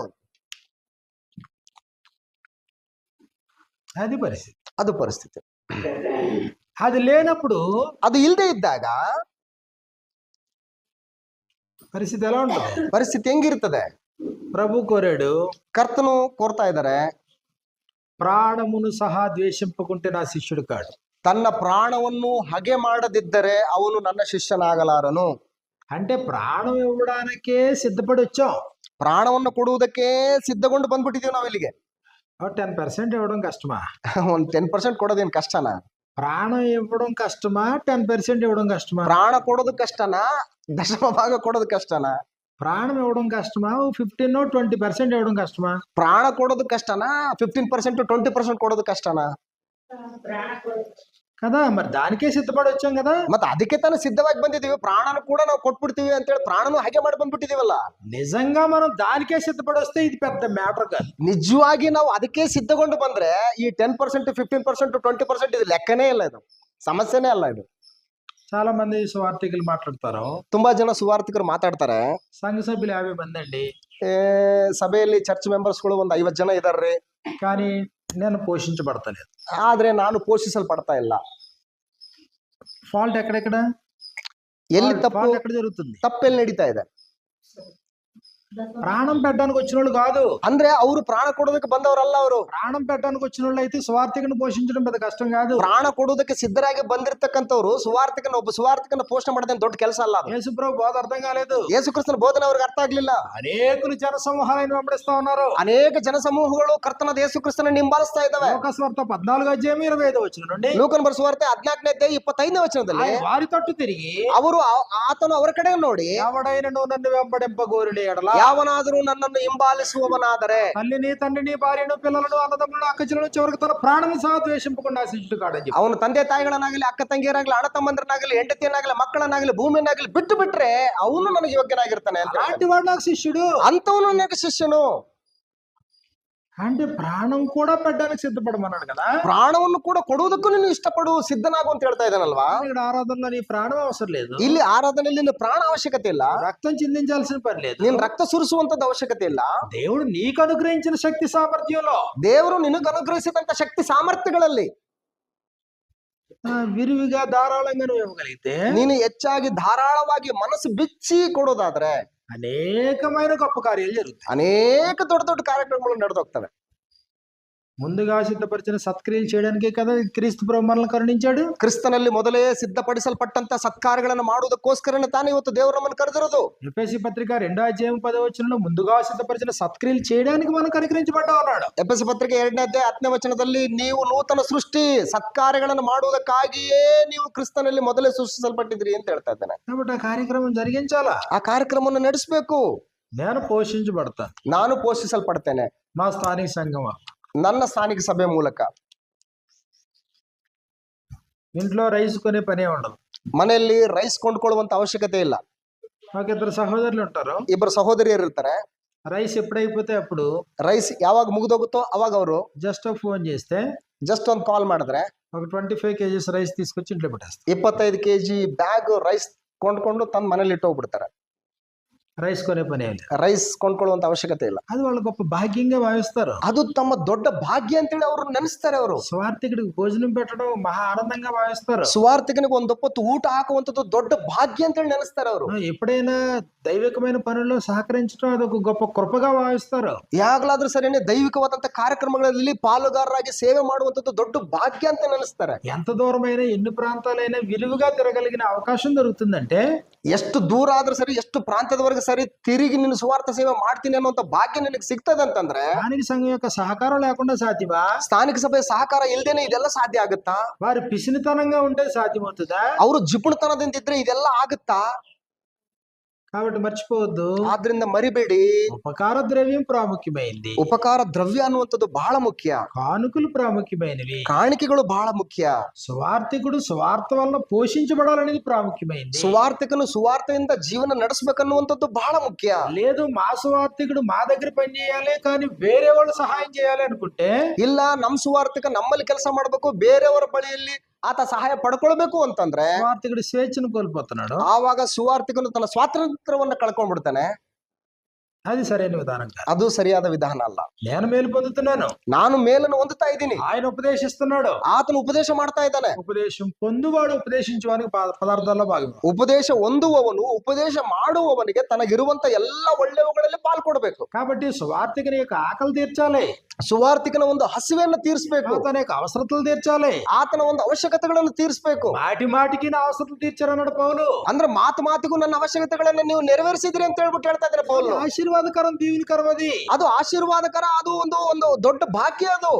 అది పరిస్థితి. ಅದು ಪರಿಸ್ಥಿತಿ. అది లేనప్పుడు, ಅದು ಇಲ್ಲದೆ ಇದ್ದಾಗ పరిస్థితి ఎలా ఉంటుంది? ಪರಿಸ್ಥಿತಿ ಹೆಂಗಿರ್ತದೆ? ప్రభు కోరాడు, ಕರ್ತನು ಕೋರ್ತಾ ಇದ್ದಾರೆ, ప్రాణమును సహా ద్వేషింపకుంటే నా శిష్యుడు కాడు. ತನ್ನ ಪ್ರಾಣವನ್ನು ಹಗೆ ಮಾಡದಿದ್ದರೆ ಅವನು ನನ್ನ ಶಿಷ್ಯನಾಗಲಾರನು. అంటే ప్రాణం ఇవ్వడానికే సిద్ధపడి వచ్చాం. ಪ್ರಾಣವನ್ನು ಕೊಡುವುದಕ್ಕೆ ಸಿದ್ಧಗೊಂಡು ಬಂದ್ಬಿಟ್ಟಿದೀವಿ ನಾವು ಇಲ್ಲಿಗೆ. 10% ఇవ్వడం కష్టమా? ಒಂದ್ 10% ಕೊಡೋದೇನ್ ಕಷ್ಟನಾ? ప్రాణం ఇవ్వడం కష్టమా, 10% ఇవ్వడం కష్టమా? ಪ್ರಾಣ ಕೊಡೋದು ಕಷ್ಟನಾ, ದಶಮ ಭಾಗ ಕೊಡೋದು ಕಷ್ಟನಾ? ప్రాణం ఇవ్వడం కష్టమా, 15-20% ఇవ్వడం కష్టమా? ಪ್ರಾಣ ಕೊಡೋದು ಕಷ್ಟನಾ, 15% 20% ಕೊಡೋದು ಕಷ್ಟನಾ కదా. మరి దానికే సిద్ధపడి వచ్చాం కదా. ಮತ್ತೆ ಅದಕ್ಕೆ ತಾನೇ ಸಿದ್ಧವಾಗಿ ಬಂದಿದೀವಿ. ಪ್ರಾಣನು ಕೂಡ ನಾವು ಕೊಟ್ಬಿಡ್ತೀವಿ ಅಂತ ಹೇಳಿ ಪ್ರಾಣನು ಹಾಗೆ ಮಾಡಿ ಬಂದ್ಬಿಟ್ಟಿದೀವಲ್ಲ. నిజంగా మనం దానికే సిద్ధపడి వస్తే ఇది పెద్ద మ్యాటర్ కాదు. ನಿಜವಾಗಿ ನಾವು ಅದಕ್ಕೆ ಸಿದ್ಧಗೊಂಡು ಬಂದ್ರೆ ಈ 10%, 15%, 20% ಇದು ಲೆಕ್ಕನೇ ಇಲ್ಲ, ಇದು ಸಮಸ್ಯೆನೇ ಅಲ್ಲ. ಇದು చాలా మంది సువార్థికులు మాట్లాడతారు. ತುಂಬಾ ಜನ ಸುವಾರ್ಥಿಕರು ಮಾತಾಡ್ತಾರೆ, సంఘ సభ్యులు 50 మంది అండి, ಸಭೆಯಲ್ಲಿ ಚರ್ಚ್ ಮೆಂಬರ್ಸ್ಗಳು ಒಂದು 50 ಜನ ಇದಾರ್ರಿ, కానీ నేను పోషించబడతలేదు. ಆದ್ರೆ ನಾನು ಪೋಷಿಸಲ್ಪಡ್ತಾ ಇಲ್ಲ. ఫాల్ట్ ఎక్కడెక్కడ? ಎಲ್ಲಿ ತಪ್ಪು? ఫాల్ట్ ఎక్కడ జరుగుతుంది? ತಪ್ಪೆಲ್ಲಿ ನಡೀತಾ ಇದೆ? ప్రాణం పెట్టడానికి వచ్చిన వాళ్ళు కాదు. ಅಂದ್ರೆ ಅವರು ಪ್ರಾಣ ಕೊಡೋದಕ್ಕೆ ಬಂದವರಲ್ಲ. ಅವರು ప్రాణం పెట్టడానికి వచ్చిన వాళ్ళు అయితే సువార్థికుని పోషించడం పెద్ద కష్టం కాదు. ಪ್ರಾಣ ಕೊಡೋದಕ್ಕೆ ಸಿದ್ಧರಾಗಿ ಬಂದಿರತಕ್ಕಂಥವ್ರು ಒಬ್ಬ ಸುವಾರ್ಥಿಕನ ಪೋಷಣೆ ಮಾಡೋದೇನು ದೊಡ್ಡ ಕೆಲಸ ಅಲ್ಲ. యేసుప్రభు బోధ అర్థం కాలేదు. ಯೇಸುಕ್ರಿಸ್ತನ ಬೋಧನೆ ಅವ್ರಿಗೆ ಅರ್ಥ ಆಗ್ಲಿಲ್ಲ. అనేకులు జన సమూహాలను వెంబడిస్తా ఉన్నారు. ಅನೇಕ ಜನಸಮೂಹಗಳು ಕರ್ತನಾದ ಯೇಸುಕ್ರಿಸ್ತನ ಹಿಂಬಾಲಿಸ್ತಾ ಇದ್ದಾವೆ. లోకస్వార్త 14:25 నుండి ಲೂಕನ ಬರೆಸುವಾರ್ತೆ 14ನೇ ಅಧ್ಯಾಯ 25ನೇ ವಚನದಲ್ಲಿ వారి తట్టు తిరిగి, ಅವರು ಆತನು ಅವರ ಕಡೆ ನೋಡಿ, ఎవడైనను నన్ను వెంబడింపగోరిన ఎడల, ಯಾವನಾದರೂ ನನ್ನನ್ನು ಹಿಂಬಾಲಿಸುವವನಾದರೆ, తల్లిని తండ్రిని భార్యను పిల్లలను అన్నదమ్ములను అక్కచెల్లెలను చివరికి తన ప్రాణం సహా ద్వేషింపకుండా శిష్యుడు కాడని చెప్పి, ಅವನು ತಂದೆ ತಾಯಿಗಳನ್ನಾಗಲಿ, ಅಕ್ಕ ತಂಗಿಯರಾಗಲಿ, ಅಣ್ಣ ತಮ್ಮಂದ್ರನ್ನಾಗಲಿ, ಹೆಂಡತಿಯನ್ನಾಗಲಿ, ಮಕ್ಕಳನ್ನಾಗಲಿ, ಭೂಮಿಯನ್ನಾಗಲಿ ಬಿಟ್ಟು ಬಿಟ್ರೆ ಅವನು ನನಗೆ ಯೋಗ್ಯನಾಗಿರ್ತಾನೆ ಅಂತ. అలాంటి వాడు నాకు శిష్యుడు, ಅಂತವನು ನನಗೆ ಶಿಷ್ಯನು. అంటే ప్రాణం కూడా పెట్టడానికి సిద్ధపడమన్నాడు కదా. ಪ್ರಾಣವನ್ನು ಕೂಡ ಕೊಡುವುದಕ್ಕೂ ನೀನು ಇಷ್ಟಪಡು, ಸಿದ್ಧನಾಗು ಅಂತ ಹೇಳ್ತಾ ಇದ್ದಾನಲ್ವಾ. ఇక్కడ ఆరాధనలో నీ ప్రాణం అవసరం లేదు. ಇಲ್ಲಿ ಆರಾಧನೆಯಲ್ಲಿ ನಿನ್ನ ಪ್ರಾಣ ಅವಶ್ಯಕತೆ ಇಲ್ಲ, రక్తం చిందించాల్సిన పని లేదు, ನೀನ್ ರಕ್ತ ಸುರಿಸುವಂತದ್ದು ಅವಶ್ಯಕತೆ ಇಲ್ಲ. దేవుడు నీకు అనుగ్రహించిన శక్తి సామర్థ్యంలో, ದೇವರು ನಿನಗೆ ಅನುಗ್ರಹಿಸಿದಂತ ಶಕ್ತಿ ಸಾಮರ್ಥ್ಯಗಳಲ್ಲಿ విరివిగా ధారాళంగా నువ్వు ఇవ్వగలిగితే, ನೀನು ಹೆಚ್ಚಾಗಿ ಧಾರಾಳವಾಗಿ ಮನಸ್ಸು ಬಿಚ್ಚಿ ಕೊಡೋದಾದ್ರೆ అనేకమైన గొప్ప కార్యాలు జరుగుతాయి. ಅನೇಕ ದೊಡ್ಡ ದೊಡ್ಡ ಕಾರ್ಯಕ್ರಮಗಳು ನಡೆದೋಗ್ತವೆ. ముందుగా సిద్ధపరిచిన సత్క్రియలు చేయడానికే కదా క్రీస్తు ప్రభు మనల్ని కరుణించాడు. ಕ್ರಿಸ್ತನಲ್ಲಿ ಮೊದಲೇ ಸಿದ್ಧಪಡಿಸಲ್ಪಟ್ಟಂತ ಸತ್ಕಾರ್ಯಗಳನ್ನು ಮಾಡುವುದಕ್ಕೋಸ್ಕರನೇ ತಾನೇ ಇವತ್ತು ದೇವರು ನಮ್ಮನ್ನು ಕರೆದಿರೋದು. ఎఫెసీ పత్రిక 2:10 ముందుగా సిద్ధపరిచిన సత్క్రియలు చేయడానికి మనం కనికరించబడ్డా ఉన్నాడు. ಎಫೆಸ ಪತ್ರಿಕೆ 2ನೇ ಅಧ್ಯಾಯ 10ನೇ ವಚನದಲ್ಲಿ ನೀವು ನೂತನ ಸೃಷ್ಟಿ ಸತ್ಕಾರ್ಯಗಳನ್ನು ಮಾಡುವುದಕ್ಕಾಗಿಯೇ ನೀವು ಕ್ರಿಸ್ತನಲ್ಲಿ ಮೊದಲೇ ಸೃಷ್ಟಿಸಲ್ಪಟ್ಟಿದ್ರಿ ಅಂತ ಹೇಳ್ತಾ ಇದ್ದಾನೆ. కాబట్టి ఆ కార్యక్రమం జరిగించాలా, ಆ ಕಾರ್ಯಕ್ರಮವನ್ನು ನಡೆಸಬೇಕು. నేను పోషించబడతాను ನಾನು ಪೋಷಿಸಲ್ಪಡ್ತೇನೆ మా స్థానిక సంఘం ನನ್ನ ಸ್ಥಾನಿಕ ಸಭೆ ಮೂಲಕ. ఇంట్లో రైస్ కొనే పనే ఉండదు. ಮನೆಯಲ್ಲಿ ರೈಸ್ ಕೊಂಡ್ಕೊಳ್ಳುವಂತ ಅವಶ್ಯಕತೆ ಇಲ್ಲ. మాకు ఇద్దరు సహోదరులు ఉంటారు. ಇಬ್ಬರು ಸಹೋದರಿಯರು ಇರ್ತಾರೆ. రైస్ ఎప్పుడైపోతే అప్పుడు ರೈಸ್ ಯಾವಾಗ ಮುಗಿದೋಗುತ್ತೋ ಅವಾಗ ಅವರು జస్ట్ ఫోన్ చేస్తే ಜಸ್ಟ್ ಒಂದು ಕಾಲ್ ಮಾಡಿದ್ರೆ ఒక 25 kgs రైస్ తీసుకొచ్చి ఇంట్లో పెట్టేస్తారు. 25 kg ಬ್ಯಾಗ್ ರೈಸ್ ಕೊಂಡ್ಕೊಂಡು ತನ್ನ ಮನೇಲಿ ಇಟ್ಟು ಹೋಗ್ಬಿಡ್ತಾರೆ. రైస్ కొనే పనే లేదు. ರೈಸ್ ಕೊಂಡ್ಕೊಳ್ಳುವಂತ ಅವಶ್ಯಕತೆ ಇಲ್ಲ. అది వాళ్ళు గొప్ప భాగ్యంగా భావిస్తారు. ಅದು ತಮ್ಮ ದೊಡ್ಡ ಭಾಗ್ಯ ಅಂತೇಳಿ ಅವರು ನೆನೆಸ್ತಾರೆ. ಅವರು స్వార్థికుడికి భోజనం పెట్టడం మహా ఆనందంగా భావిస్తారు. ಸುವಾರ್ಥಿಕನಿಗೆ ಒಂದೊಪ್ಪತ್ತು ಊಟ ಹಾಕುವಂತದ್ದು ದೊಡ್ಡ ಭಾಗ್ಯ ಅಂತೇಳಿ ನೆನೆಸ್ತಾರೆ ಅವರು. ఎప్పుడైనా దైవికమైన పనుల్లో సహకరించడం అదొక గొప్ప కృపగా భావిస్తారు. ಯಾವಾಗಲಾದ್ರೂ ಸರಿನೇ ದೈವಿಕವಾದಂತ ಕಾರ್ಯಕ್ರಮಗಳಲ್ಲಿ ಪಾಲುಗಾರರಾಗಿ ಸೇವೆ ಮಾಡುವಂತದ್ದು ದೊಡ್ಡ ಭಾಗ್ಯ ಅಂತ ನೆನೆಸ್ತಾರೆ. ఎంత దూరమైనా ఎన్ని ప్రాంతాలైనా విలువగా తిరగలిగిన అవకాశం దొరుకుతుందంటే ಎಷ್ಟು ದೂರ ಆದ್ರೂ ಸರಿ, ಎಷ್ಟು ಪ್ರಾಂತ್ಯದವರೆಗೆ ಸರಿ ತಿರುಗಿ ನಿನ್ನ ಸುವಾರ್ಥ ಸೇವೆ ಮಾಡ್ತೀನಿ ಅನ್ನುವಂತ ಭಾಗ್ಯ ನಿನಗೆ ಸಿಗ್ತದೆ ಅಂತಂದ್ರೆ స్థానిక సంఘం యొక్క సహకారం లేకుండా సాధ్యమా? ಸ್ಥಾನಿಕ ಸಭೆ ಸಹಕಾರ ಇಲ್ದೇನೆ ಇದೆಲ್ಲ ಸಾಧ್ಯ ಆಗುತ್ತಾ? వారి పిసినితనంగా ఉంటే సాధ్యమవుతుందా? ಅವರು ಜಿಪುಣತನದಿಂದ ಇದ್ರೆ ಇದೆಲ್ಲ ಆಗುತ್ತಾ? కాబట్టి మర్చిపోవద్దు, ಆದ್ರಿಂದ ಮರಿಬೇಡಿ, ఉపకార ద్రవ్యం ప్రాముఖ్యమైంది, ಉಪಕಾರ ದ್ರವ್ಯ ಅನ್ನುವಂಥದ್ದು ಬಹಳ ಮುಖ್ಯ, కానుకలు ప్రాముఖ్యమైనవి, ಕಾಣಿಕೆಗಳು ಬಹಳ ಮುಖ್ಯ. సువార్థికుడు సువార్త వలన పోషించబడాలనేది ప్రాముఖ్యమైంది. ಸುವಾರ್ಥಿಕನು ಸುವಾರ್ತೆಯಿಂದ ಜೀವನ ನಡೆಸಬೇಕನ್ನುವಂಥದ್ದು ಬಹಳ ಮುಖ್ಯ. లేదు మా సువార్థికుడు మా దగ్గర పని చేయాలి కానీ వేరే వాళ్ళు సహాయం చేయాలి అనుకుంటే, ಇಲ್ಲ ನಮ್ ಸುವಾರ್ಥಿಕ ನಮ್ಮಲ್ಲಿ ಕೆಲಸ ಮಾಡ್ಬೇಕು, ಬೇರೆಯವರ ಬಳಿಯಲ್ಲಿ ಆತ ಸಹಾಯ ಪಡ್ಕೊಳ್ಬೇಕು ಅಂತಂದ್ರೆ సువార్థికుడు స్వేచ్ఛను కోల్పోతున్నాడు. ಆವಾಗ ಸುವಾರ್ಥಿಕನು ತನ್ನ ಸ್ವಾತಂತ್ರ್ಯವನ್ನ ಕಳ್ಕೊಂಡ್ಬಿಡ್ತಾನೆ. అది సరైన విధానం కాదు. ಅದು ಸರಿಯಾದ ವಿಧಾನ ಅಲ್ಲ. నేను మేలు పొందుతున్నాను, ನಾನು ಮೇಲನ್ನು ಹೊಂದುತ್ತಾ ಇದ್ದೀನಿ, ఆయన ఉపదేశిస్తున్నాడు, ಆತನು ಉಪದೇಶ ಮಾಡ್ತಾ ಇದ್ದಾನೆ. ఉపదేశం పొందువాడు ఉపదేశించడానికి పదార్థాల్లో భాగం. ಉಪದೇಶ ಹೊಂದುವವನು ಉಪದೇಶ ಮಾಡುವವನಿಗೆ ತನಗಿರುವಂತ ಎಲ್ಲ ಒಳ್ಳೆಯವುಗಳಲ್ಲಿ ಪಾಲ್ಕೊಡ್ಬೇಕು. కాబట్టి సువార్థికుని యొక్క ఆకలి తీర్చాలి, ಸುವಾರ್ಥಿಕನ ಒಂದು ಹಸಿವೆಯನ್ನು ತೀರಿಸಬೇಕು, తన యొక్క అవసరతలు తీర్చాలి, ಆತನ ಒಂದು ಅವಶ್ಯಕತೆಗಳನ್ನು ತೀರಿಸಬೇಕು. మాటి మాటికి నా అవసరతలు తీర్చారన్నాడు పౌలు. ಅಂದ್ರೆ ಮಾತಿಗೂ ನನ್ನ ಅವಶ್ಯಕತೆಗಳನ್ನ ನೀವು ನೆರವೇರಿಸಿದ್ರಿ ಅಂತ ಹೇಳ್ಬಿಟ್ಟು ಹೇಳ್ತಾ ಇದ್ದಾರೆ ಪೌಲು. ఆశీర్వాదకరం దీవెనకరం అది. ಅದು ಆಶೀರ್ವಾದಕರ, ಅದು ಒಂದು ದೊಡ್ಡ ಭಾಗ್ಯ ಅದು.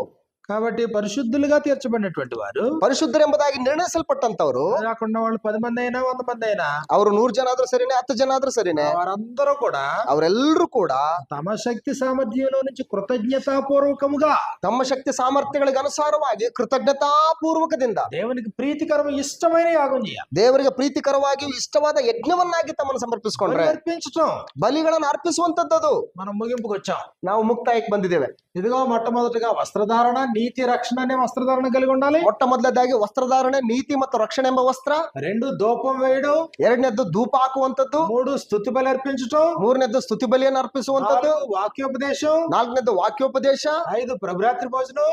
కాబట్టి పరిశుద్ధులుగా తీర్చబడినటువంటి వారు, ಪರಿಶುದ್ಧರೆಂಬುದಾಗಿ ನಿರ್ಣಯಿಸಲ್ಪಟ್ಟಂತವರು, రాకుండా వాళ్ళు 10 మంది అయినా 100 మంది అయినా, ಅವರು 100 ಜನ ಆದ್ರೂ ಸರಿನೇ, 10 ಜನ ಆದ್ರೂ ಸರಿನೇ, వారందరూ కూడా ಅವರೆಲ್ಲರೂ ಕೂಡ తమ శక్తి సామర్థ్యంలో నుంచి కృతజ్ఞతాపూర్వకముగా ತಮ್ಮ ಶಕ್ತಿ ಸಾಮರ್ಥ್ಯಗಳಿಗೆ ಅನುಸಾರವಾಗಿ ಕೃತಜ್ಞತಾ ಪೂರ್ವಕದಿಂದ దేవునికి ప్రీతికరం ఇష్టమైన యాగం చేయాలి. ದೇವರಿಗೆ ಪ್ರೀತಿಕರವಾಗಿ ಇಷ್ಟವಾದ ಯಜ್ಞವನ್ನಾಗಿ ತಮ್ಮನ್ನು ಸಮರ್ಪಿಸಿಕೊಂಡ್ರೆ, అర్పించటం, ಬಲಿಗಳನ್ನು ಅರ್ಪಿಸುವಂತದ್ದು. మనం ముగింపుకు వచ్చాం. ನಾವು ಮುಕ್ತಾಯಕ್ಕೆ ಬಂದಿದ್ದೇವೆ. ఇదిగో మొట్టమొదటిగా వస్త్రధారణ, నీతి, రక్షణ అనే వస్త్రధారణ కలిగి ఉండాలి. ಮೊಟ್ಟ ಮೊದಲದಾಗಿ ವಸ್ತ್ರಧಾರಣೆ, ನೀತಿ ಮತ್ತು ರಕ್ಷಣೆ ಎಂಬ ವಸ್ತ್ರ. 2 ధూపం వేయడం. ಎರಡನೇದ್ದು ಧೂಪ ಹಾಕುವಂತದ್ದು. 3 స్తుతి బలి అర్పించటం. 3ನೇದ್ದು ಸ್ತುತಿ ಬಲಿಯನ್ನು ಅರ್ಪಿಸುವಂತದ್ದು. 4 వాక్యోపదేశం. 4ನೇದ್ದು ವಾಕ್ಯೋಪದೇಶ. 5 ప్రభురాత్రి భోజనం.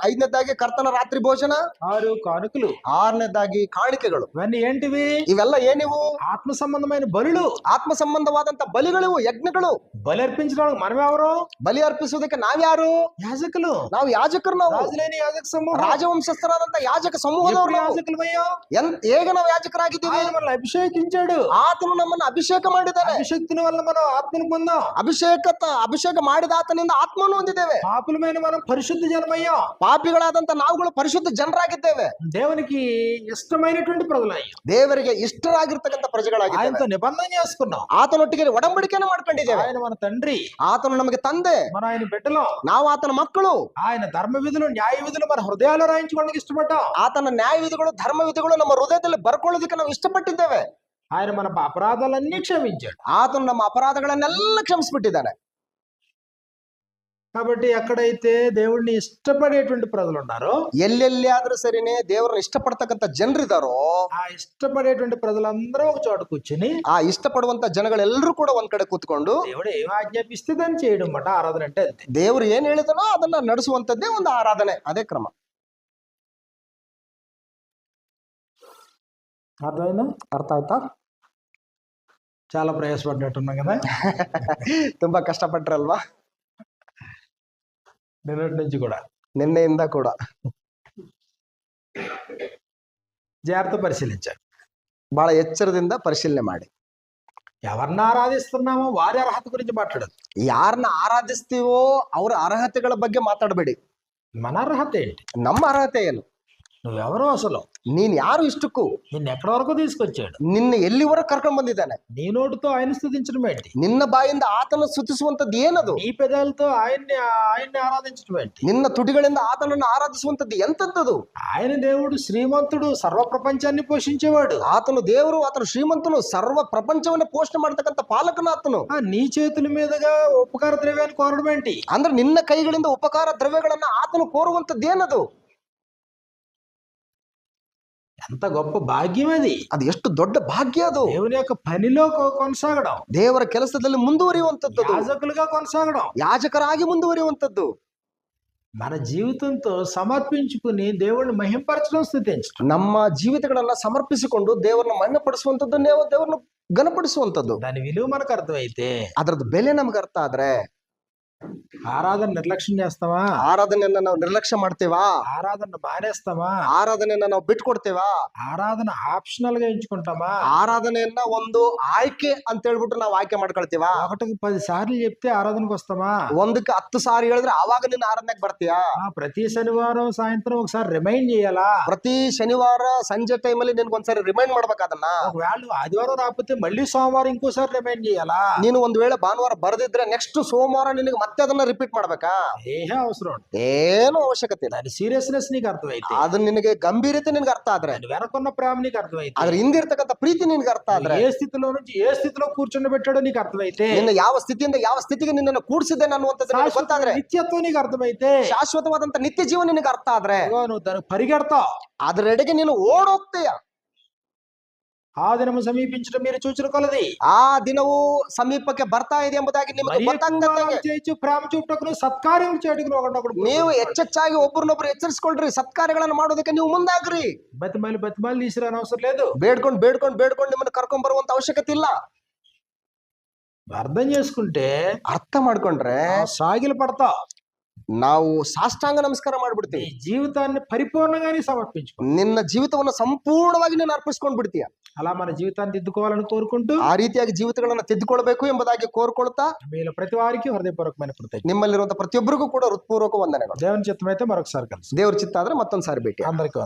5ನೇದಾಗಿ ಕರ್ತನ ರಾತ್ರಿ ಭೋಜನ. 6 కానుకలు. 6ನೇದಾಗಿ ಕಾಣಿಕೆಗಳು. ఇవన్నీ ఏంటివి? ಇವೆಲ್ಲ ಏನಿವು? ఆత్మ సంబంధమైన బలులు, ಆತ್ಮ ಸಂಬಂಧವಾದಂತ ಬಲಿಗಳಿವು, ಯಜ್ಞಗಳು. బలి అర్పించడానికి మనం ఎవరు? ಬಲಿ ಅರ್ಪಿಸುವುದಕ್ಕೆ ನಾವ್ಯಾರು? యాజకులు. ನಾವು ಯಾಜಕರು. ನಾವು రాజులేని యాజక సమూహం, ರಾಜವಂಶಸ್ಥರಾದಂತ ಯಾಜಕ ಸಮೂಹದವರು. యాజకులమయ్యా. ಹೇಗೆ ನಾವು ಯಾಜಕರಾಗಿದ್ದೀವಿ? ఆయన మనల్ని అభిషేకించాడు. ಆತನು ನಮ್ಮನ್ನು ಅಭಿಷೇಕ ಮಾಡಿದ್ದಾನೆ. అభిషేక్తుని వల్ల మనం ఆత్మను పొందాం. ಅಭಿಷೇಕ ಮಾಡಿದ ಆತನಿಂದ ಆತ್ಮನು ಹೊಂದಿದ್ದೇವೆ. పాపులమైన మనం పరిశుద్ధ జనమయ్యాం. ಪಾಪಿಗಳಾದಂತ ನಾವುಗಳು ಪರಿಶುದ್ಧ ಜನರಾಗಿದ್ದೇವೆ. దేవునికి ఇష్టమైనటువంటి ప్రజలయ్యాం. ದೇವರಿಗೆ ಇಷ್ಟರಾಗಿರ್ತಕ್ಕಂಥ ಪ್ರಜೆಗಳಾಗಿದ್ದೇವೆ. ఆయనతో నిబంధన చేసుకున్నాం. ಆತನೊಟ್ಟಿಗೆ ಒಡಂಬಡಿಕೆಯನ್ನು ಮಾಡ್ಕೊಂಡಿದ್ದೇವೆ. ఆయన మన తండ్రి, ಆತನು ನಮಗೆ ತಂದೆ, మనం ఆయన బిడ్డలం. ನಾವು ಆತನ ಮಕ್ಕಳು. ఆయన ధర్మ విధులు, న్యాయ విధులు మన హృదయాల్లో రాయించుకోవడానికి ఇష్టపడ్డాం. ಆತನ ನ್ಯಾಯ ವಿಧಿಗಳು, ಧರ್ಮ ವಿಧಿಗಳು ನಮ್ಮ ಹೃದಯದಲ್ಲಿ ಬರ್ಕೊಳ್ಳೋದಕ್ಕೆ ನಾವು ಇಷ್ಟಪಟ್ಟಿದ್ದೇವೆ. ఆయన మన అపరాధాలన్నీ క్షమించాడు. ಆತನು ನಮ್ಮ ಅಪರಾಧಗಳನ್ನೆಲ್ಲ ಕ್ಷಮಿಸಿಬಿಟ್ಟಿದ್ದಾನೆ. కాబట్టి ఎక్కడైతే దేవుడిని ఇష్టపడేటువంటి ప్రజలు ఉన్నారో, ಎಲ್ಲೆಲ್ಲಿ ಆದ್ರೂ ಸರಿನೇ ದೇವರನ್ನ ಇಷ್ಟಪಡ್ತಕ್ಕಂಥ ಜನರಿದಾರೋ, ఆ ఇష్టపడేటువంటి ప్రజలందరూ ఒక చోట కూర్చుని, ಆ ಇಷ್ಟಪಡುವಂತ ಜನಗಳೆಲ್ಲರೂ ಕೂಡ ಒಂದ್ ಕಡೆ ಕೂತ್ಕೊಂಡು దేవుడు ఏం ఆజ్ఞాపిస్తే దాన్ని చేయడం మాట ఆరాధన అంటే అంతే. ದೇವರು ಏನ್ ಹೇಳಿದನೋ ಅದನ್ನ ನಡೆಸುವಂತದ್ದೇ ಒಂದು ಆರಾಧನೆ, ಅದೇ ಕ್ರಮ. అర్థమైందా? ಅರ್ಥ ಆಯ್ತಾ? చాలా ప్రయాసపడ్డట్టున్నాం కదా. ತುಂಬಾ ಕಷ್ಟಪಟ್ರಲ್ವಾ? నిన్నటి నుంచి కూడా ನಿನ್ನೆಯಿಂದ ಕೂಡ జాగ్రత్త పరిశీలించాలి. ಬಹಳ ಎಚ್ಚರದಿಂದ ಪರಿಶೀಲನೆ ಮಾಡಿ. ఎవరిని ఆరాధిస్తున్నామో వారి అర్హత గురించి మాట్లాడదు. ಯಾರನ್ನ ಆರಾಧಿಸ್ತೀವೋ ಅವರ ಅರ್ಹತೆಗಳ ಬಗ್ಗೆ ಮಾತಾಡಬೇಡಿ. మన అర్హత ఏంటి? ನಮ್ಮ ಅರ್ಹತೆ ಏನು? నువ్వెవరో అసలు, ನೀನ್ ಯಾರು ಇಷ್ಟಕ್ಕೂ, నిన్ను ఎక్కడి వరకు తీసుకొచ్చాడు? ನಿನ್ನ ಎಲ್ಲಿವರೆಗೆ ಕರ್ಕೊಂಡ್ ಬಂದಿದ್ದಾನೆ? నీ నోటితో ఆయన స్తుతించడం ఏంటి? ನಿನ್ನ ಬಾಯಿಂದ ಆತನ ಸ್ತುತಿಸುವಂತದ್ದು ಏನದು? నీ పెదాలతో ఆయన్ని ఆరాధించడం ఏంటి? ನಿನ್ನ ತುಟಿಗಳಿಂದ ಆತನನ್ನು ಆರಾಧಿಸುವಂತದ್ದು ಎಂತದ್ದು? ఆయన దేవుడు శ్రీమంతుడు, సర్వ ప్రపంచాన్ని పోషించేవాడు. ಆತನು ದೇವರು, ಆತನು ಶ್ರೀಮಂತನು, ಸರ್ವ ಪ್ರಪಂಚವನ್ನ ಪೋಷಣೆ ಮಾಡ್ತಕ್ಕಂಥ ಪಾಲಕನ ಆತನು. నీ చేతుల మీదుగా ఉపకార ద్రవ్యాన్ని కోరడం ఏంటి? ಅಂದ್ರೆ ನಿನ್ನ ಕೈಗಳಿಂದ ಉಪಕಾರ ದ್ರವ್ಯಗಳನ್ನ ಆತನು ಕೋರುವಂತದ್ದು ಏನದು? ఎంత గొప్ప భాగ్యం అది! ಅದು ಎಷ್ಟು ದೊಡ್ಡ ಭಾಗ್ಯ ಅದು. దేవుని యొక్క పనిలో కొనసాగడం, ದೇವರ ಕೆಲಸದಲ್ಲಿ ಮುಂದುವರಿಯುವಂತದ್ದು, యాజకులుగా కొనసాగడం, ಯಾಜಕರಾಗಿ ಮುಂದುವರಿಯುವಂತದ್ದು, మన జీవితంతో సమర్పించుకుని దేవుణ్ణి మహింపరచడం, స్తుతించడం. ನಮ್ಮ ಜೀವಿತಗಳನ್ನ ಸಮರ್ಪಿಸಿಕೊಂಡು ದೇವರನ್ನ ಮಹಿಮೆಪಡಿಸುವಂತದ್ದು, ದೇವರನ್ನು ಘನಪಡಿಸುವಂತದ್ದು. దాని విలువ మనకు అర్థమైతే, ಅದ್ರದ್ದು ಬೆಲೆ ನಮ್ಗೆ ಅರ್ಥ ಆದ್ರೆ, ఆరాధన నిర్లక్ష్యం చేస్తావా? ಆರಾಧನೆಯನ್ನ ನಾವು ನಿರ್ಲಕ್ಷ್ಯ ಮಾಡ್ತೇವಾ? ఆరాధన మానేస్తావా? ಆರಾಧನೆಯನ್ನ ನಾವು ಬಿಟ್ಕೊಡ್ತೇವಾ? ఆరాధన ఆప్షనల్ గా ఎంచుకుంటామా? ಆರಾಧನೆಯನ್ನ ಒಂದು ಆಯ್ಕೆ ಅಂತ ಹೇಳ್ಬಿಟ್ಟು ನಾವು ಆಯ್ಕೆ ಮಾಡ್ಕೊಳ್ತೀವಾ? ఒకటికి 10 సార్లు చెప్తే ఆరాధనకు వస్తామా? ಒಂದಕ್ಕೆ 10 ಸಾರಿ ಹೇಳಿದ್ರೆ ಆವಾಗ ನಿನ್ನ ಆರಾಧನೆಗೆ ಬರ್ತೀಯಾ? ప్రతి శనివారం సాయంత్రం ఒకసారి రిమైండ్ చేయాలా? ಪ್ರತಿ ಶನಿವಾರ ಸಂಜೆ ಟೈಮಲ್ಲಿ ನಿನ್ಗೊಂದ್ಸರಿ ರಿಮೈಂಡ್ ಮಾಡ್ಬೇಕು ಅದನ್ನ. ఒకవేళ ఆదివారం రాకపోతే మళ్ళీ సోమవారం ఇంకోసారి రిమైండ్ చేయాలా? ನೀನು ಒಂದ್ ವೇಳೆ ಭಾನುವಾರ ಬರೆದಿದ್ರೆ ನೆಕ್ಸ್ಟ್ ಸೋಮವಾರ ನಿನಗೆ ಮತ್ತೆ ಅದನ್ನ ರಿಪೀಟ್ ಮಾಡ್ಬೇಕಾ? ఏహే అవసరం, ಏನು ಅವಶ್ಯಕತೆ ಇಲ್ಲ. దాని సీరియస్నెస్ నీకు అర్థమైతే, ಅದು ನಿನಗೆ ಗಂಭೀರತೆ ನಿನ್ಗೆ ಅರ್ಥ ಆದ್ರೆ, దాని వెనకున్న ప్రేమ నీకు అర్థమైతే, ಅದ್ರ ಹಿಂದಿರ್ತಕ್ಕಂಥ ಪ್ರೀತಿ ನಿನ್ಗೆ ಅರ್ಥ ಆದ್ರೆ, ఏ స్థితిలో నుంచి ఏ స్థితిలో కూర్చొని పెట్టాడో నీకు అర్థమైతే, ನಿನ್ನ ಯಾವ ಸ್ಥಿತಿಯಿಂದ ಯಾವ ಸ್ಥಿತಿಗೆ ನಿನ್ನನ್ನು ಕೂಡಿಸಿದ್ದೇನೆ ಅನ್ನುವಂಥದ್ದು ನಿನಗೆ ಗೊತ್ತಾದ್ರೆ, నిత్యత్వం నీకు అర్థమైతే, ಶಾಶ್ವತವಾದಂತ ನಿತ್ಯ ಜೀವನ ನಿನಗೆ ಅರ್ಥ ಆದ್ರೆ, నువ్వు దానికి పరిగెడతావు. ಅದರೆಡೆಗೆ ನೀನು ಓಡೋಗ್ತೀಯ. ఆ దినము సమీపించడం మీరు చూచిన కొలది, ಆ ದಿನವು ಸಮೀಪಕ್ಕೆ ಬರ್ತಾ ಇದೆ ಎಂಬುದಾಗಿ ನಿಮಗೆ ಗೊತ್ತಾಗ್ತದೆ. చేయొచ్చు ప్రేమ చూపుటకు, సత్కార్యం చేయటకు ఒకటొకడు. ನೀವು ಹೆಚ್ಚೆಚ್ಚಾಗಿ ಒಬ್ಬರನ್ನೊಬ್ರು ಎಚ್ಚರಿಸ್ಕೊಳ್ರಿ, ಸತ್ಕಾರ್ಯಗಳನ್ನು ಮಾಡೋದಕ್ಕೆ ನೀವು ಮುಂದಾಗ್ರಿ. బతిమాలి తీసుకురాని అవసరం లేదు. ಬೇಡ್ಕೊಂಡು ನಿಮ್ಮನ್ನ ಕರ್ಕೊಂಡ್ ಬರುವಂತ ಅವಶ್ಯಕತೆ ಇಲ್ಲ. అర్థం చేసుకుంటే, ಅರ್ಥ ಮಾಡ್ಕೊಂಡ್ರೆ సాగిలు పడతావు. ನಾವು ಸಾಷ್ಟಾಂಗ ನಮಸ್ಕಾರ నీ ಮಾಡ್ಬಿಡ್ತೀವಿ. జీవితాన్ని పరిపూర్ణంగానే సమర్పించుకో. ನಿನ್ನ ಜೀವಿತವನ್ನು ಸಂಪೂರ್ಣವಾಗಿ ನೀನು ಅರ್ಪಿಸ್ಕೊಂಡ್ ಬಿಡ್ತೀಯ. అలా మన జీవితాన్ని దిద్దుకోవాలని కోరుకుంటూ, ಆ ರೀತಿಯಾಗಿ ಜೀವಿತಗಳನ್ನ ತಿದ್ದುಕೊಳ್ಬೇಕು ಎಂಬುದಾಗಿ ಕೋರ್ಕೊಳ್ತಾ, మీలో ప్రతి వారికి హృదయపూర్వకమైన కృతజ్ఞతలు. ನಿಮ್ಮಲ್ಲಿರುವಂತ ಪ್ರತಿಯೊಬ್ಬರಿಗೂ ಕೂಡ ಹೃತ್ಪೂರ್ವಕ ವಂದನೆಗಳು. దేవుని చిత్తమైతే మరొకసారి కలిసి ದೇವ್ರ ಚಿತ್ತ ಆದ್ರೆ ಮತ್ತೊಂದ್ ಸಾರಿ ಭೇಟಿ. అందరికీ